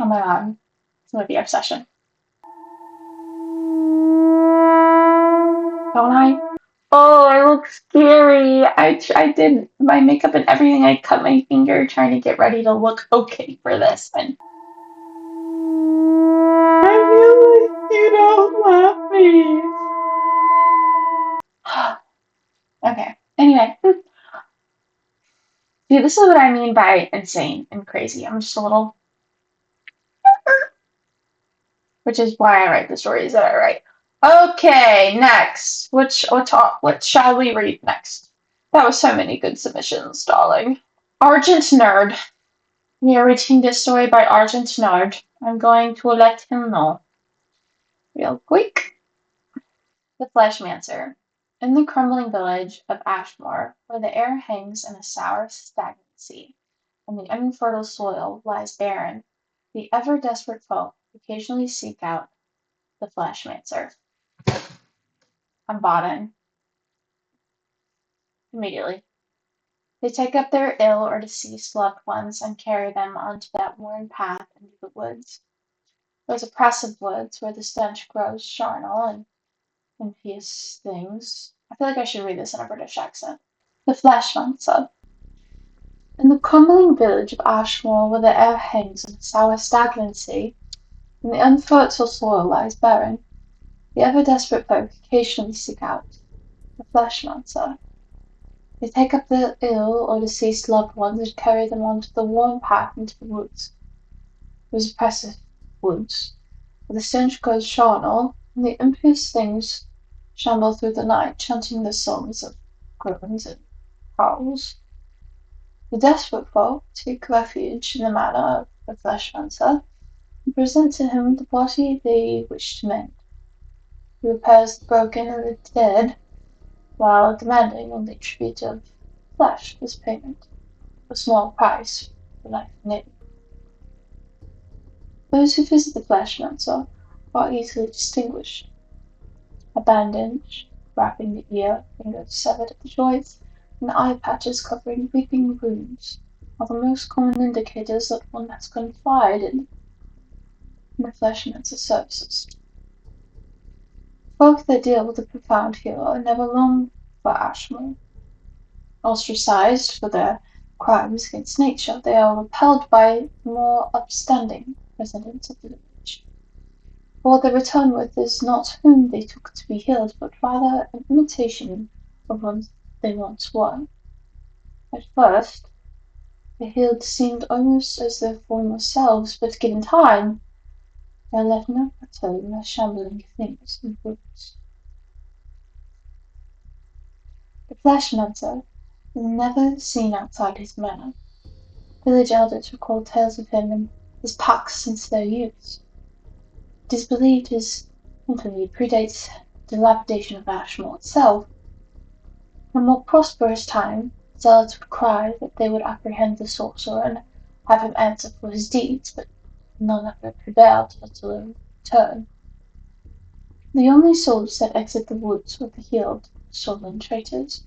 my god. It's gonna be obsession. Don't I? Oh, I look scary. I did my makeup and everything. I cut my finger trying to get ready to look okay for this. And I feel like you don't love me. Okay. Anyway, see, this is what I mean by insane and crazy. I'm just a little, which is why I write the stories that I write. Okay, next. What shall we read next? That was so many good submissions, darling. Argentnerd. We are reading this story by Argentnerd. I'm going to let him know real quick. The Fleshmancer. In the crumbling village of Ashmore, where the air hangs in a sour stagnancy, and the unfertile soil lies barren, the ever-desperate folk occasionally seek out the Fleshmancer. I'm bought in immediately. They take up their ill or deceased loved ones and carry them onto that worn path into the woods. Those oppressive woods where the stench grows charnel and impious things. I feel like I should read this in a British accent. The Fleshmancer. In the crumbling village of Ashmore, where the air hangs in a sour stagnancy, and the unfertile soil lies barren, the ever-desperate folk occasionally seek out the Fleshmancer. They take up their ill or deceased loved ones and carry them onto the worn path into the woods. Those oppressive woods, where the stench grows charnel, and the impious things shamble through the night, chanting their songs of groans and howls. The desperate folk take refuge in the manor of the Fleshmancer, and present to him the body they wish to mend. He repairs the broken and the dead, while demanding only tribute of flesh as payment, a small price for life and limb. Those who visit the Fleshmancer are easily distinguished. A bandage wrapping the ear, fingers severed at the joints, and eye patches covering weeping wounds are the most common indicators that one has confided in the Fleshmancer's services. Folk that deal with the profound hero are never long for Ashmore. Ostracized for their crimes against nature, they are repelled by more upstanding residents of the village. For what they return with is not whom they took to be healed, but rather an imitation of what they once were. At first, the healed seemed almost as their former selves, but given time, they are left no better than their shambling things and woods. The Fleshmancer is never seen outside his manor. Village elders recall tales of him and his packs since their youth. It is believed his infamy predates the dilapidation of Ashmore itself. In a more prosperous time, zealots would cry that they would apprehend the sorcerer and have him answer for his deeds, but none ever prevailed until a return. The only souls that exit the woods were the healed, stolen traitors.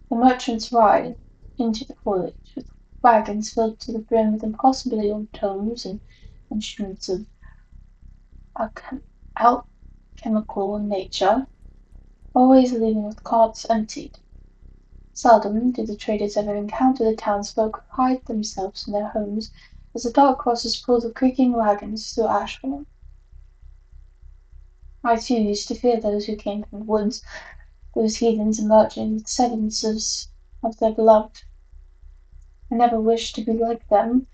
The merchants ride into the village with wagons filled to the brim with impossibly old tomes and instruments of alchemical nature, always leaving with carts emptied. Seldom do the traders ever encounter the townsfolk who hide themselves in their homes as the dark crosses pull the creaking wagons through Ashmore. I too used to fear those who came from the woods, those heathens emerging with sentences of their beloved. I never wished to be like them.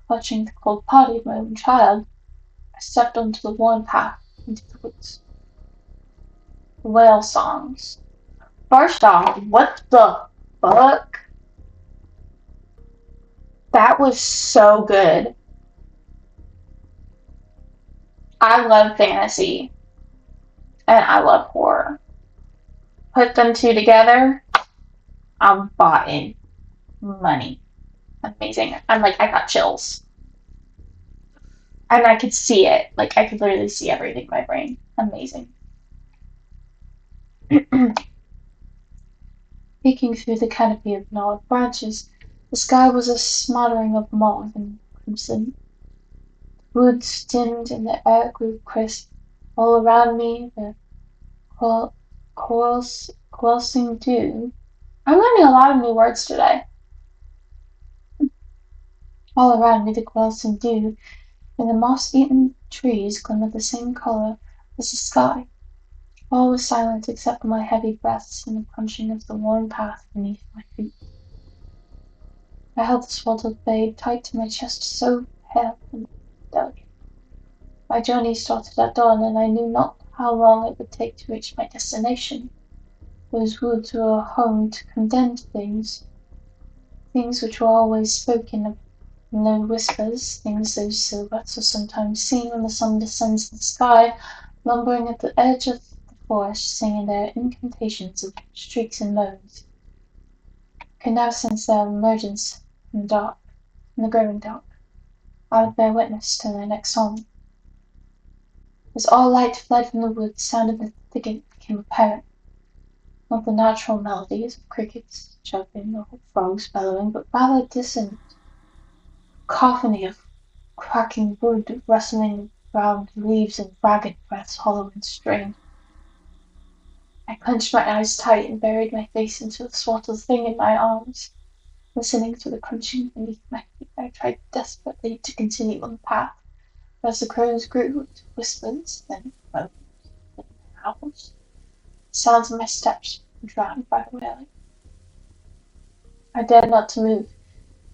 Clutching the cold body of my own child, I stepped onto the worn path into the woods. The whale songs. First off, what the fuck? That was so good. I love fantasy and I love horror. Put them two together, I'm bought in. Money. Amazing. I got chills. And I could see it. Like, I could literally see everything in my brain. Amazing. Peeking through the canopy of gnarled branches, the sky was a smattering of mauve and crimson. The woods dimmed and the air grew crisp. All around me, the coalescing dew. I'm learning a lot of new words today. All around me, the coalescing dew and the moss-eaten trees glimmered the same color as the sky. All was silent except for my heavy breaths and the crunching of the worn path beneath my feet. I held the swaddled babe tight to my chest, so pale and delicate. My journey started at dawn, and I knew not how long it would take to reach my destination. Those woods were a home to condemned things, things which were always spoken of in low whispers, things those silhouettes are sometimes seen when the sun descends the sky, lumbering at the edge of the forest, singing their incantations of shrieks and moans. I could now sense their emergence in the dark, in the growing dark. I would bear witness to their next song. As all light fled from the woods, sound of the thicket became apparent. Not the natural melodies of crickets chirping or frogs bellowing, but rather dissonant cacophony of cracking wood, rustling ground leaves, and ragged breaths hollow and strained. I clenched my eyes tight and buried my face into the swaddled thing in my arms. Listening to the crunching beneath my feet, I tried desperately to continue on the path, but as the crows grew to whispers, then moans, then howls, the sounds of my steps were drowned by the wailing. I dared not to move.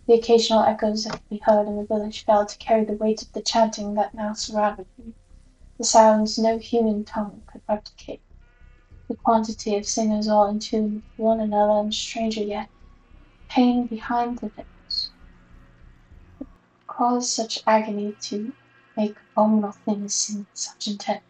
The occasional echoes that could be heard in the village failed to carry the weight of the chanting that now surrounded me, the sounds no human tongue could replicate, the quantity of singers all in tune with one another and stranger yet, pain behind the lips, caused such agony to make abominable things sing with such intent.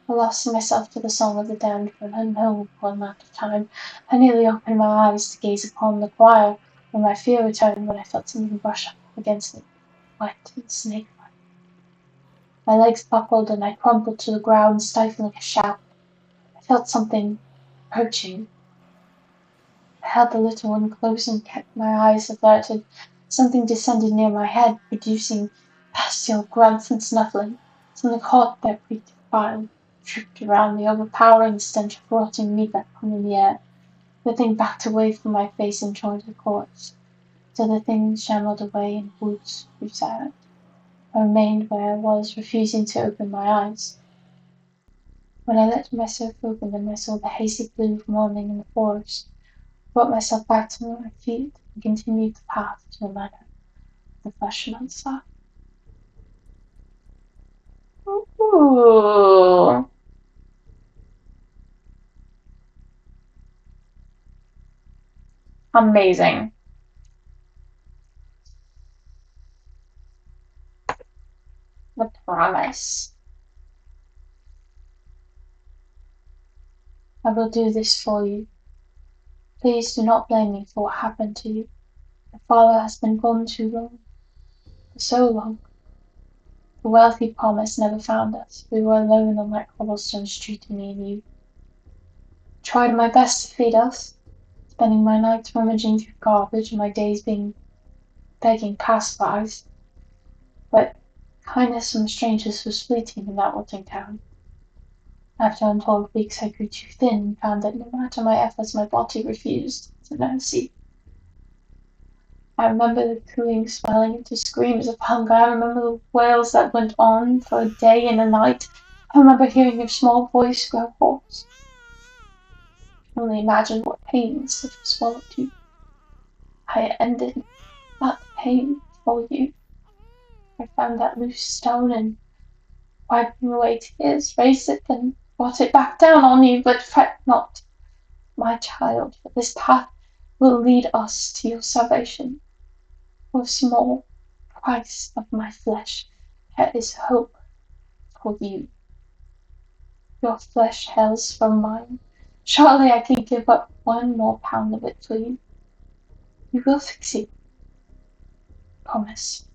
I lost myself to the song of the damned for an unknowable amount of time. I nearly opened my eyes to gaze upon the choir, when my fear returned when I felt something brush up against me, wet and snake-like. My legs buckled and I crumpled to the ground, stifling a shout. I felt something approaching. I held the little one close and kept my eyes averted. Something descended near my head, producing bestial grunts and snuffling. Something hot that reeked of bile dripped around me, overpowering the stench of rotting meat that hung in the air. The thing backed away from my face and joined the corpse. So the thing shambled away and the woods grew silent. I remained where I was, refusing to open my eyes. When I let myself open them, I saw the hazy blue of morning in the forest, brought myself back to my feet, and continued the path to the meadow, the fisherman's side. Ooh. Amazing. I promise. I will do this for you. Please do not blame me for what happened to you. Your father has been gone too long. For so long. The wealthy promise never found us. We were alone on that cobblestone street, me and you. I tried my best to feed us, spending my nights rummaging through garbage and my days begging passerbys. But kindness from strangers was fleeting in that rotting town. After untold weeks I grew too thin and found that no matter my efforts my body refused to mercy. I remember the cooing swelling into screams of hunger. I remember the wails that went on for a day and a night. I remember hearing your small voice grow hoarse. Only imagine what pains it swallowed you. I ended that pain for you. I found that loose stone and, wiping away tears, raised it and brought it back down on you. But fret not, my child, for this path will lead us to your salvation. For small price of my flesh, there is hope for you. Your flesh hails from mine. Surely I can give up 1 more pound of it for you. You will succeed. Promise.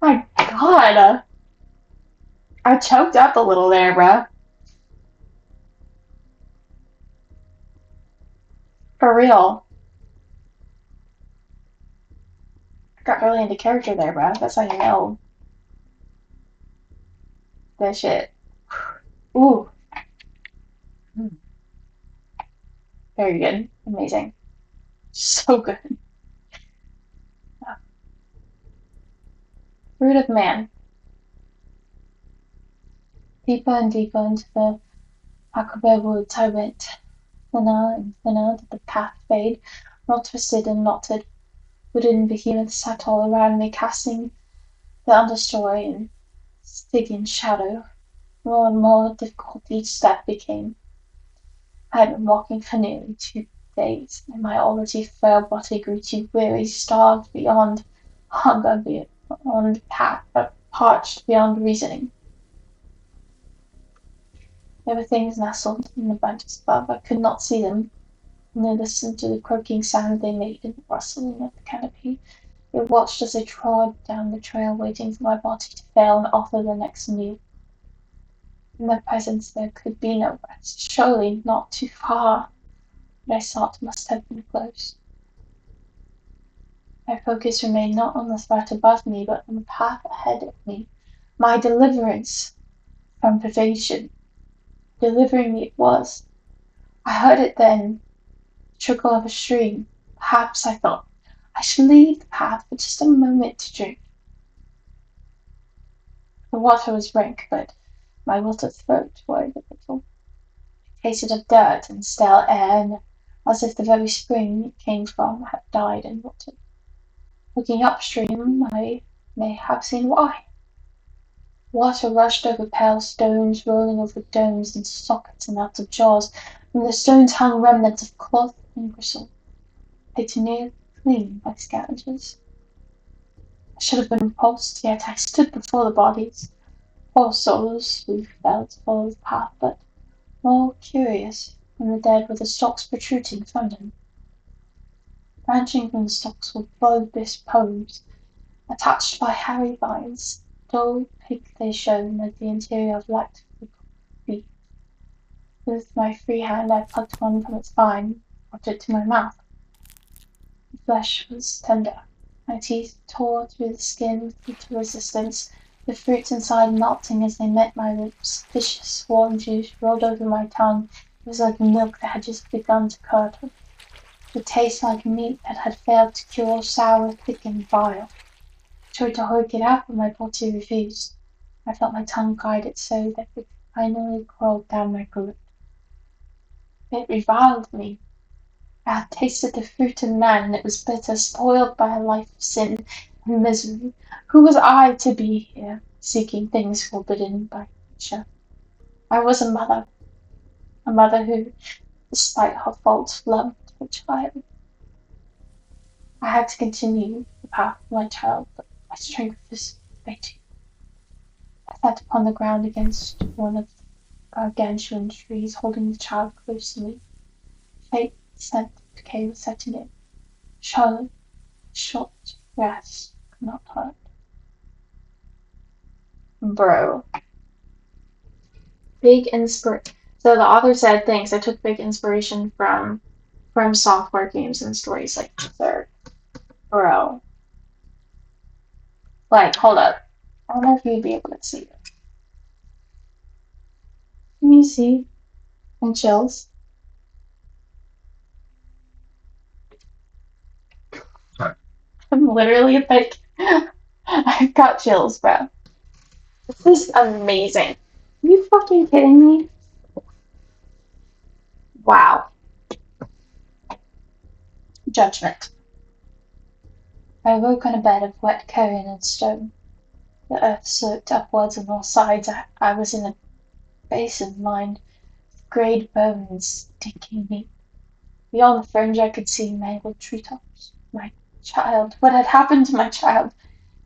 I God. I choked up a little there, bruh. For real. I got really into character there, bruh. That's how you know that shit. Ooh. Very good. Amazing. So good. Fruit of man. Deeper and deeper into the Akaba woods I went. Thinner and thinner did the path fade, not twisted and knotted. Wooden behemoths sat all around me, casting the understory in Stygian shadow. More and more difficult each step became. I had been walking for nearly 2 days, and my already frail body grew too weary, starved beyond hunger, beyond parched beyond reasoning. There were things nestled in the branches above. I could not see them, only listened to the croaking sound they made and the rustling of the canopy. I watched as I trod down the trail, waiting for my body to fail and offer the next meal. In their presence there could be no rest. Surely not too far. What I sought must have been close. My focus remained not on the threat above me, but on the path ahead of me. My deliverance from privation. Delivering me it was. I heard it then, the trickle of a stream. Perhaps, I thought, I should leave the path for just a moment to drink. The water was rank, but my wilted throat worried a little. It tasted of dirt and stale air, and as if the very spring it came from had died and rotted. Looking upstream, I may have seen why. Water rushed over pale stones, rolling over domes and sockets and out of jaws. From the stones hung remnants of cloth and gristle. They too nearly clean by scavengers. I should have been repulsed, yet I stood before the bodies. Poor souls who fell to follow the path, but more curious than the dead were the stalks protruding from them. Branching from the stalks were bulbous poles, attached by hairy vines. Dull pink they shone like the interior of light beak. With my free hand I plucked one from its vine, brought it to my mouth. The flesh was tender. My teeth tore through the skin with little resistance, the fruits inside melting as they met my lips. Vicious, warm juice rolled over my tongue. It was like milk that had just begun to curdle. The taste like meat that had failed to cure, sour, thick, and vile. I tried to hurk it out, but my body refused. I felt my tongue guide it so that it finally crawled down my gullet. It reviled me. I had tasted the fruit of man, and it was bitter, spoiled by a life of sin and misery. Who was I to be here, seeking things forbidden by nature? I was a mother who, despite her faults, loved her child. I had to continue the path of my child, but my strength was fading. I sat upon the ground against one of the gargantuan trees, holding the child close to me. Fate sent decay was setting in. Surely, short rest could not hurt. Bro. Big inspiration. So the author said, thanks, I took big inspiration from software games and stories like Third. Bro. Like, hold up. I don't know if you'd be able to see it. Can you see? And chills. I'm literally like, I've got chills, bro. This is amazing. Are you fucking kidding me? Wow. Judgment. I woke on a bed of wet carrion and stone. The earth sloped upwards on all sides. I was in a basin lined with greyed bones, stinking meat. Beyond the fringe I could see mangled treetops. My child. What had happened to my child?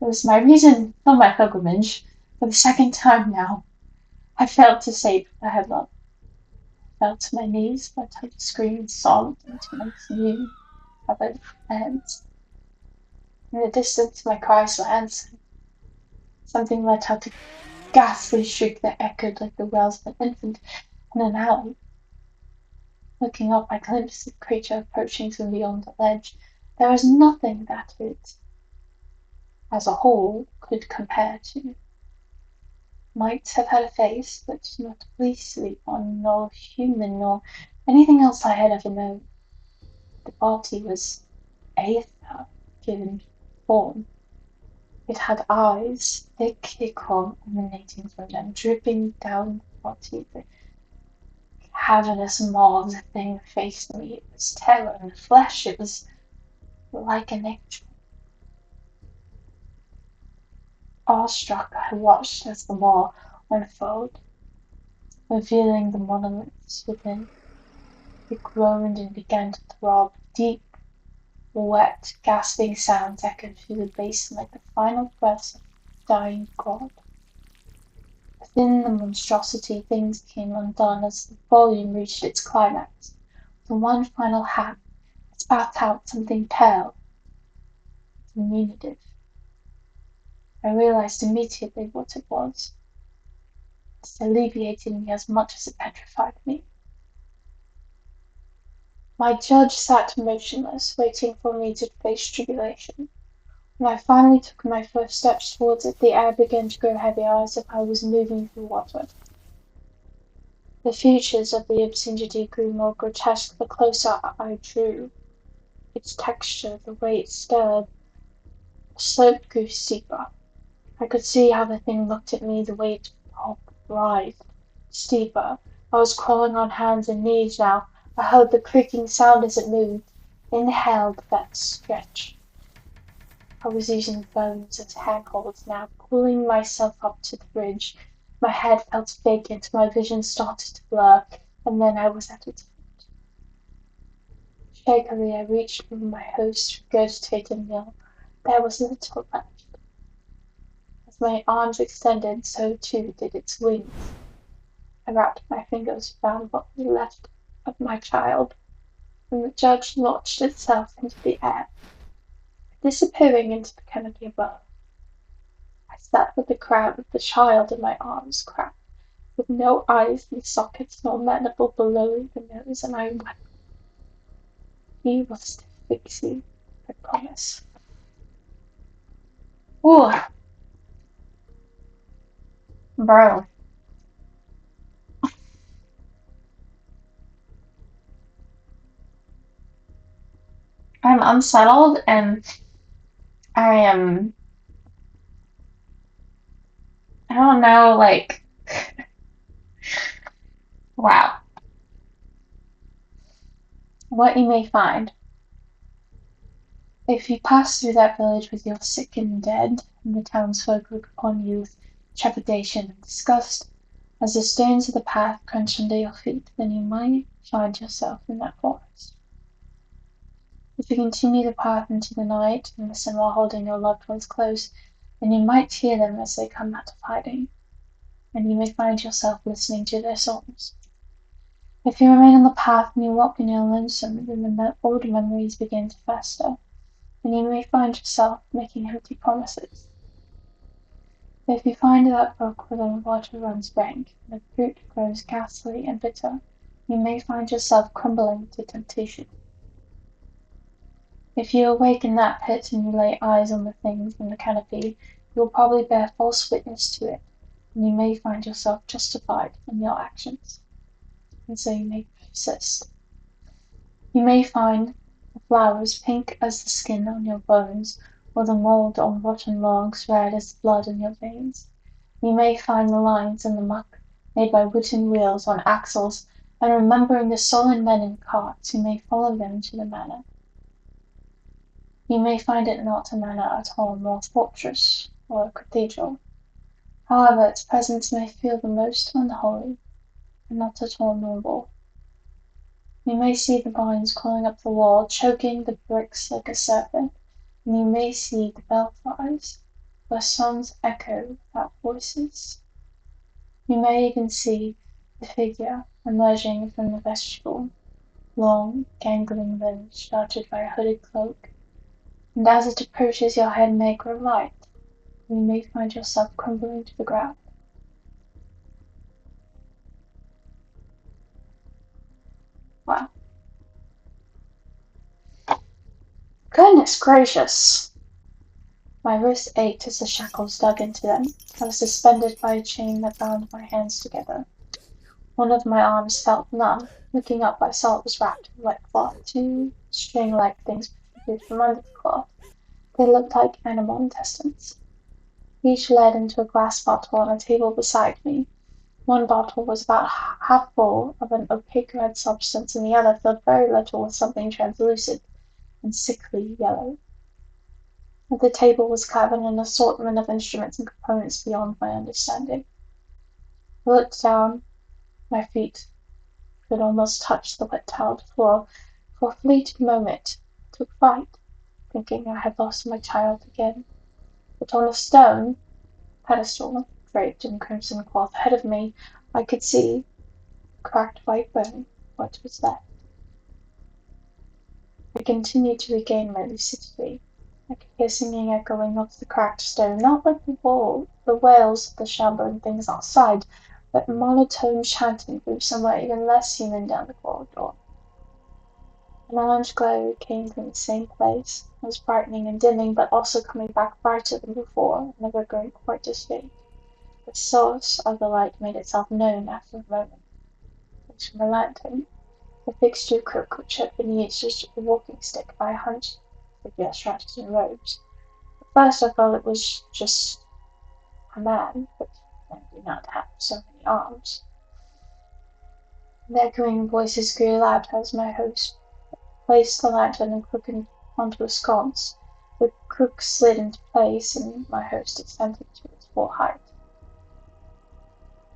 It was my reason for my pilgrimage. For the second time now, I failed to save what I had loved. I fell to my knees, but I screamed sobbed into my new covered hands. In the distance my cries were answered. Something let out a ghastly shriek that echoed like the wails of an infant in an alley. Looking up, I glimpsed the creature approaching from beyond the ledge. There was nothing that it, as a whole, could compare to. Might have had a face, but not a beastly one, nor human, nor anything else I had ever known. The body was aether, given form. It had eyes, thick ichor emanating from them, dripping down the body. The cavernous maw of the thing faced me. It was terror in the flesh. It was like an angel. Awestruck, I watched as the maw unfolded, revealing the monoliths within. It groaned and began to throb. Deep, wet, gasping sounds echoed through the basin like the final breaths of a dying god. Within the monstrosity things came undone as the volume reached its climax. With one final hack, it spat out something pale, diminutive. I realized immediately what it was. It alleviated me as much as it petrified me. My judge sat motionless, waiting for me to face tribulation. When I finally took my first steps towards it, the air began to grow heavier as if I was moving through water. The features of the obscenity grew more grotesque the closer I drew. Its texture, the way it stirred, the slope grew steeper. I could see how the thing looked at me, the way it writhed. Steeper. I was crawling on hands and knees now. I heard the creaking sound as it moved. Inhaled that stretch. I was using bones as handholds now, pulling myself up to the bridge. My head felt vacant, my vision started to blur, and then I was at its feet. Shakily I reached for my host's regurgitated meal. There was little left. As my arms extended, so too did its wings. I wrapped my fingers around what was left of my child, and the judge launched itself into the air, disappearing into the canopy above. I sat with the crown of the child in my arms, cracked, with no eyes in the sockets, nor mandible below the nose, and I wept. He was to fix you, I promise. Ooh, bro. I'm unsettled and I am, I don't know, like, wow. What you may find. If you pass through that village with your sick and dead, and the townsfolk look upon you with trepidation and disgust, as the stones of the path crunch under your feet, then you might find yourself in that forest. If you continue the path into the night and listen while holding your loved ones close, then you might hear them as they come out of hiding, and you may find yourself listening to their songs. If you remain on the path and you walk and you're lonesome, then the old memories begin to fester, and you may find yourself making empty promises. If you find that brook where the water runs rank, and the fruit grows ghastly and bitter, you may find yourself crumbling to temptation. If you awake in that pit and you lay eyes on the things in the canopy, you will probably bear false witness to it, and you may find yourself justified in your actions, and so you may persist. You may find the flowers pink as the skin on your bones, or the mold on rotten logs red as the blood in your veins. You may find the lines in the muck made by wooden wheels on axles, and remembering the sullen men in carts, you may follow them to the manor. You may find it not a manor at all, nor a fortress, or a cathedral. However, its presence may feel the most unholy, and not at all noble. You may see the vines crawling up the wall, choking the bricks like a serpent, and you may see the belfries, where songs echo without voices. You may even see the figure emerging from the vestibule, long, gangling limbs shrouded by a hooded cloak, and as it approaches your head may grow light, You may find yourself crumbling to the ground. Wow. Goodness gracious! My wrists ached as the shackles dug into them. I was suspended by a chain that bound my hands together. One of my arms felt numb. Looking up, I saw it was wrapped in wet cloth. Two string-like things protruded from under the cloth. They looked like animal intestines. Each led into a glass bottle on a table beside me. One bottle was about half full of an opaque red substance, and the other filled very little with something translucent and sickly yellow. At the table was covered an assortment of instruments and components beyond my understanding. I looked down. My feet could almost touch the wet tiled floor. For a fleeting moment I took fright, thinking I had lost my child again. But on a stone pedestal, draped in crimson cloth ahead of me, I could see a cracked white bone, what was left. I continued to regain my lucidity. I could hear singing echoing off the cracked stone, not like the wails of the shambling things outside, but monotone chanting from somewhere even less human down the corridor. An orange glow came from the same place. It was brightening and dimming, but also coming back brighter than before, never growing quite as faint. The source of the light made itself known after a moment. It was from a lantern. The fixture crook which had been used as a walking stick by a hunched figure shrouded in robes. At first I thought it was just a man, but men do not have so many arms. The echoing voices grew louder as my host placed the lantern and crook onto a sconce. The crook slid into place, and my host extended to its full height.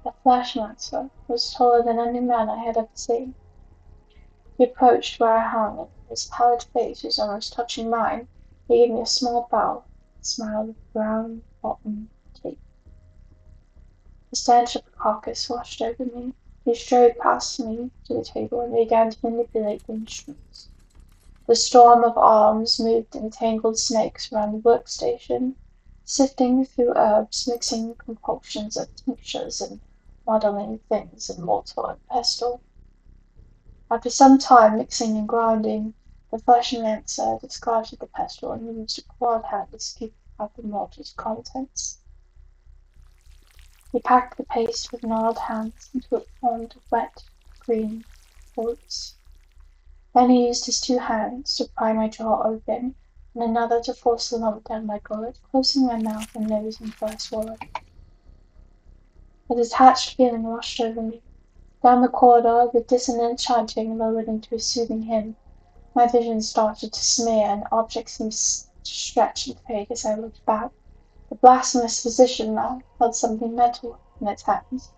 The flashmancer was taller than any man I had ever seen. He approached where I hung, and his pallid face was almost touching mine. He gave me a small bow, and smiled with brown, rotten teeth. The stench of the carcass washed over me. He strode past me to the table and began to manipulate the instruments. The storm of arms moved in tangled snakes around the workstation, sifting through herbs, mixing concoctions of tinctures, and muddling things in mortar and pestle. After some time mixing and grinding, the fleshmancer discarded the pestle and used a clawed hand to scoop out the mortar's contents. He packed the paste with gnarled hands into a pond of wet, green roots. Then he used his two hands to pry my jaw open, and another to force the lump down my gullet, closing my mouth and nose until I swallowed. A detached feeling washed over me. Down the corridor, the dissonant chanting lowered into a soothing hymn. My vision started to smear, and objects seemed to stretch and fade as I looked back. The blasphemous physician now held something metal in its hands.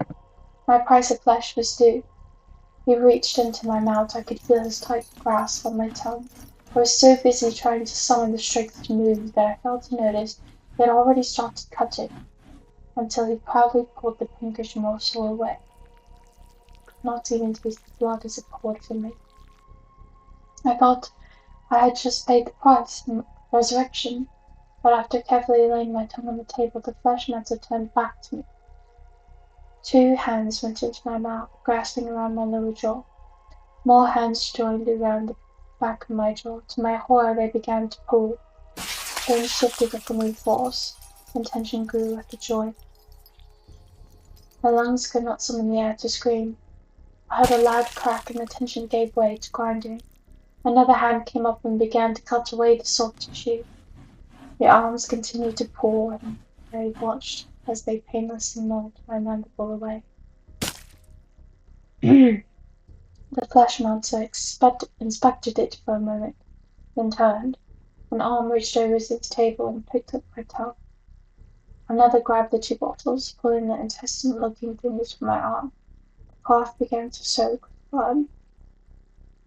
My price of flesh was due. He reached into my mouth. I could feel his tight grasp on my tongue. I was so busy trying to summon the strength to move that I failed to notice he had already started cutting, until he proudly pulled the pinkish morsel away. I could not even taste the blood as it poured from me. I thought I had just paid the price in resurrection, but after carefully laying my tongue on the table, the fleshmancer turned back to me. Two hands went into my mouth, grasping around my lower jaw. More hands joined around the back of my jaw. To my horror, they began to pull. Pain shifted with a new force, and tension grew with the joy. My lungs could not summon the air to scream. I heard a loud crack, and the tension gave way to grinding. Another hand came up and began to cut away the soft tissue. The arms continued to pull, and I watched as they painlessly gnawed my mandible away. The fleshmancer inspected it for a moment, then turned. An arm reached over to the table and picked up my tongue. Another grabbed the two bottles, pulling the intestine-looking things from my arm. The cloth began to soak with blood.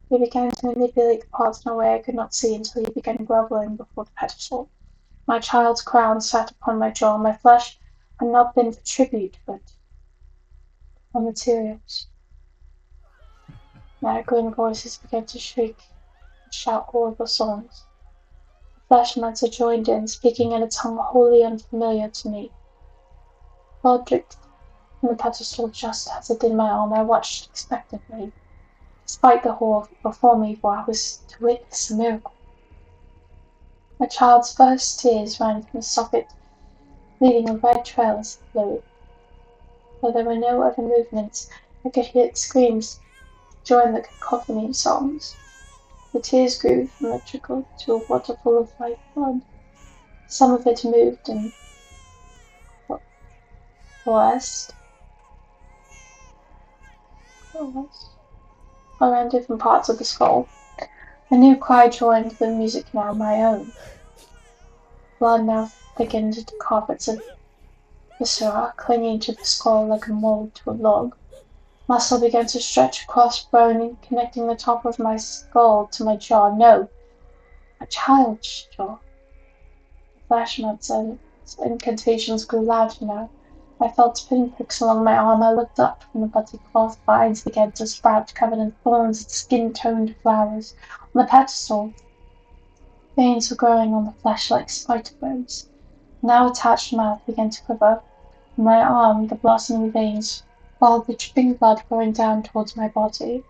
He began to manipulate the parts in a way I could not see until he began groveling before the pedestal. My child's crown sat upon my jaw. My flesh had not been for tribute, but for materials. My echoing voices began to shriek and shout horrible songs. Flashmancer joined in, speaking in a tongue wholly unfamiliar to me. Blood dripped from the pedestal just as it did my arm. I watched expectantly, despite the horror before me, for I was to witness a miracle. My child's first tears ran from the socket, leaving a red trail as it flowed. Though there were no other movements, I could hear its screams join the cacophony of songs. The tears grew from a trickle to a waterfall of white blood. Some of it moved and coalesced around different parts of the skull. A new cry joined the music, now my own. Blood now thickened into carpets of viscera, clinging to the skull like a mold to a log. Muscle began to stretch across bone, connecting the top of my skull to my jaw. No, a child's jaw. The flashman's incantations grew louder now. I felt pinpricks along my arm. I looked up from the budding cloth. Vines began to sprout, covered in thorns and skin-toned flowers. On the pedestal, veins were growing on the flesh like spider webs. Now attached mouth began to quiver. On my arm, the blossoming veins followed the dripping blood flowing down towards my body.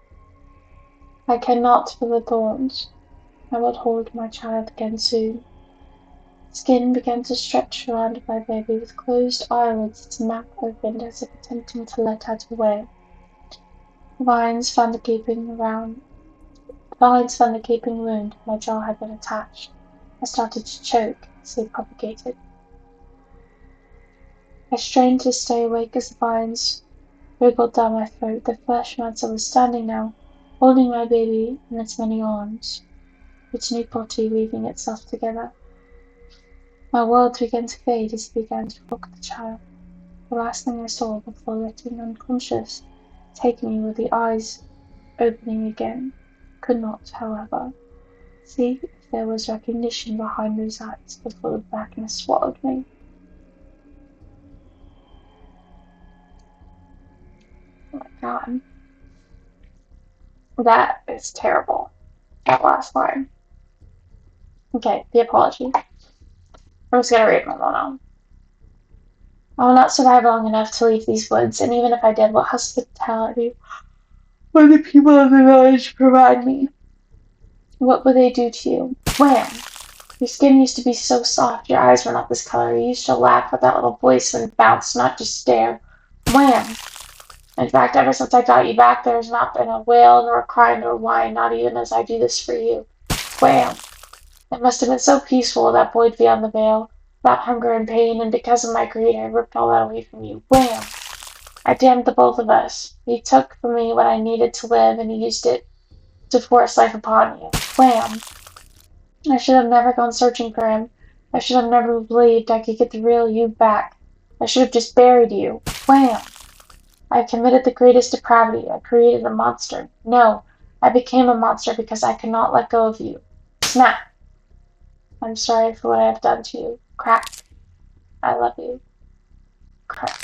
I cannot feel the thorns. I will hold my child again soon. Skin began to stretch around my baby. With closed eyelids, its mouth opened as if attempting to let out a wail. Vines found the gaping wound my jaw had been attached. I started to choke as they propagated. I strained to stay awake as the vines wriggled down my throat. The flashmancer was standing now, holding my baby in its many arms, its new body weaving itself together. My world began to fade as he began to rock the child. The last thing I saw before letting unconscious take me were the eyes opening again. Could not, however, see if there was recognition behind those eyes before the blackness swallowed me. Oh my god. That is terrible. That last line. Okay, the apology. I'm just gonna read my now. I will not survive long enough to leave these woods, and even if I did, what hospitality would the people of the village provide me? What would they do to you? Wham! Your skin used to be so soft, your eyes were not this color, you used to laugh with that little voice and bounce, not just stare. Wham! In fact, ever since I got you back, there has not been a wail, nor a cry, nor a whine, not even as I do this for you. Wham! It must have been so peaceful, that void beyond the veil, without hunger and pain, and because of my greed, I ripped all that away from you. Wham! I damned the both of us. You took from me what I needed to live, and you used it to force life upon you. Wham! I should have never gone searching for him. I should have never believed I could get the real you back. I should have just buried you. Wham! I committed the greatest depravity. I created a monster. No, I became a monster because I could not let go of you. Snap! I'm sorry for what I have done to you. Crack. I love you. Crack.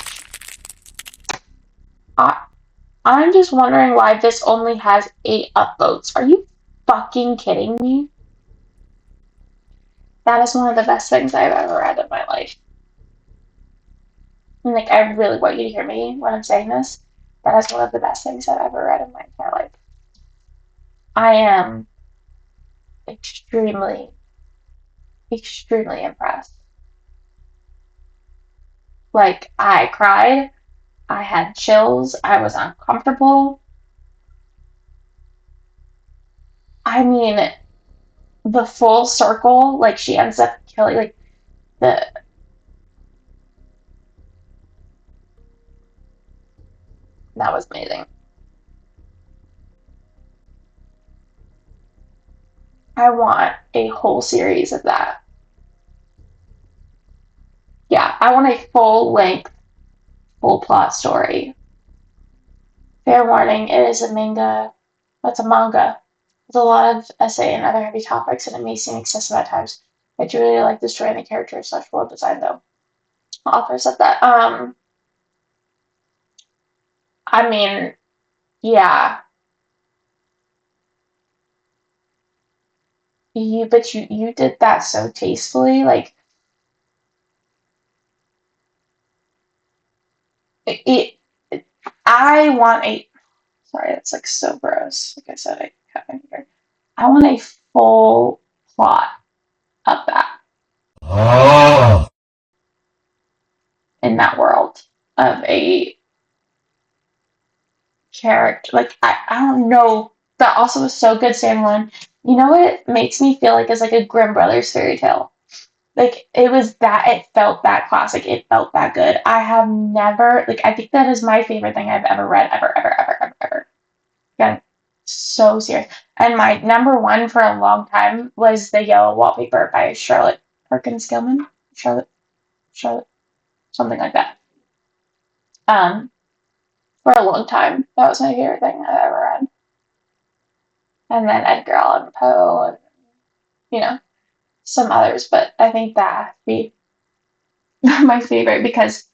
I'm just wondering why this only has 8 upvotes. Are you fucking kidding me? That is one of the best things I've ever read in my life. And like, I really want you to hear me when I'm saying this. That is one of the best things I've ever read in my entire life. I am extremely, extremely impressed. Like, I cried. I had chills. I was uncomfortable. I mean, the full circle, like, she ends up killing, like, the. That was amazing. I want a whole series of that. Yeah, I want a full length, full plot story. Fair warning, it is a manga. That's a manga. With a lot of essay and other heavy topics, and it may seem excessive at times. I do really like the story and the characters / world design, though. Author said that. I mean, yeah. you did that so tastefully. Like it I want a sorry, that's like so gross. Like I said, I cut my finger. I want a full plot of that in that world of a character. Like I don't know. That also was so good, Samuel. You know what it makes me feel like is like a Grimm Brothers fairy tale. Like it was that it felt that classic. It felt that good. I have never like I think that is my favorite thing I've ever read, ever, ever, ever, ever, ever. Again, so serious. And my number one for a long time was The Yellow Wallpaper by Charlotte Perkins Gilman. Charlotte, something like that. Um, for a long time, that was my favorite thing I've ever read. And then Edgar Allan Poe, and you know some others, but I think that would be my favorite because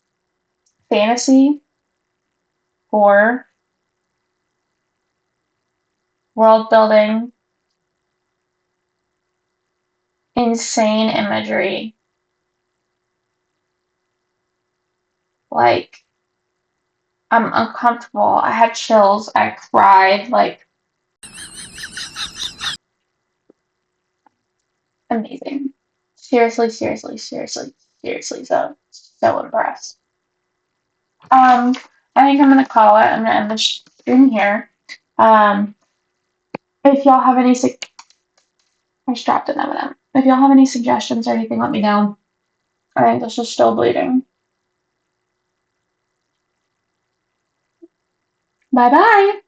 fantasy, horror, world building, insane imagery, like I'm uncomfortable. I had chills. I cried. Like amazing. Seriously, seriously, seriously, seriously. So impressed. Um, I think I'm gonna call it. I'm gonna end the stream here. Um, if y'all have any, I just dropped an M&M. If y'all have any suggestions or anything, let me know. I think this is still bleeding. Bye bye.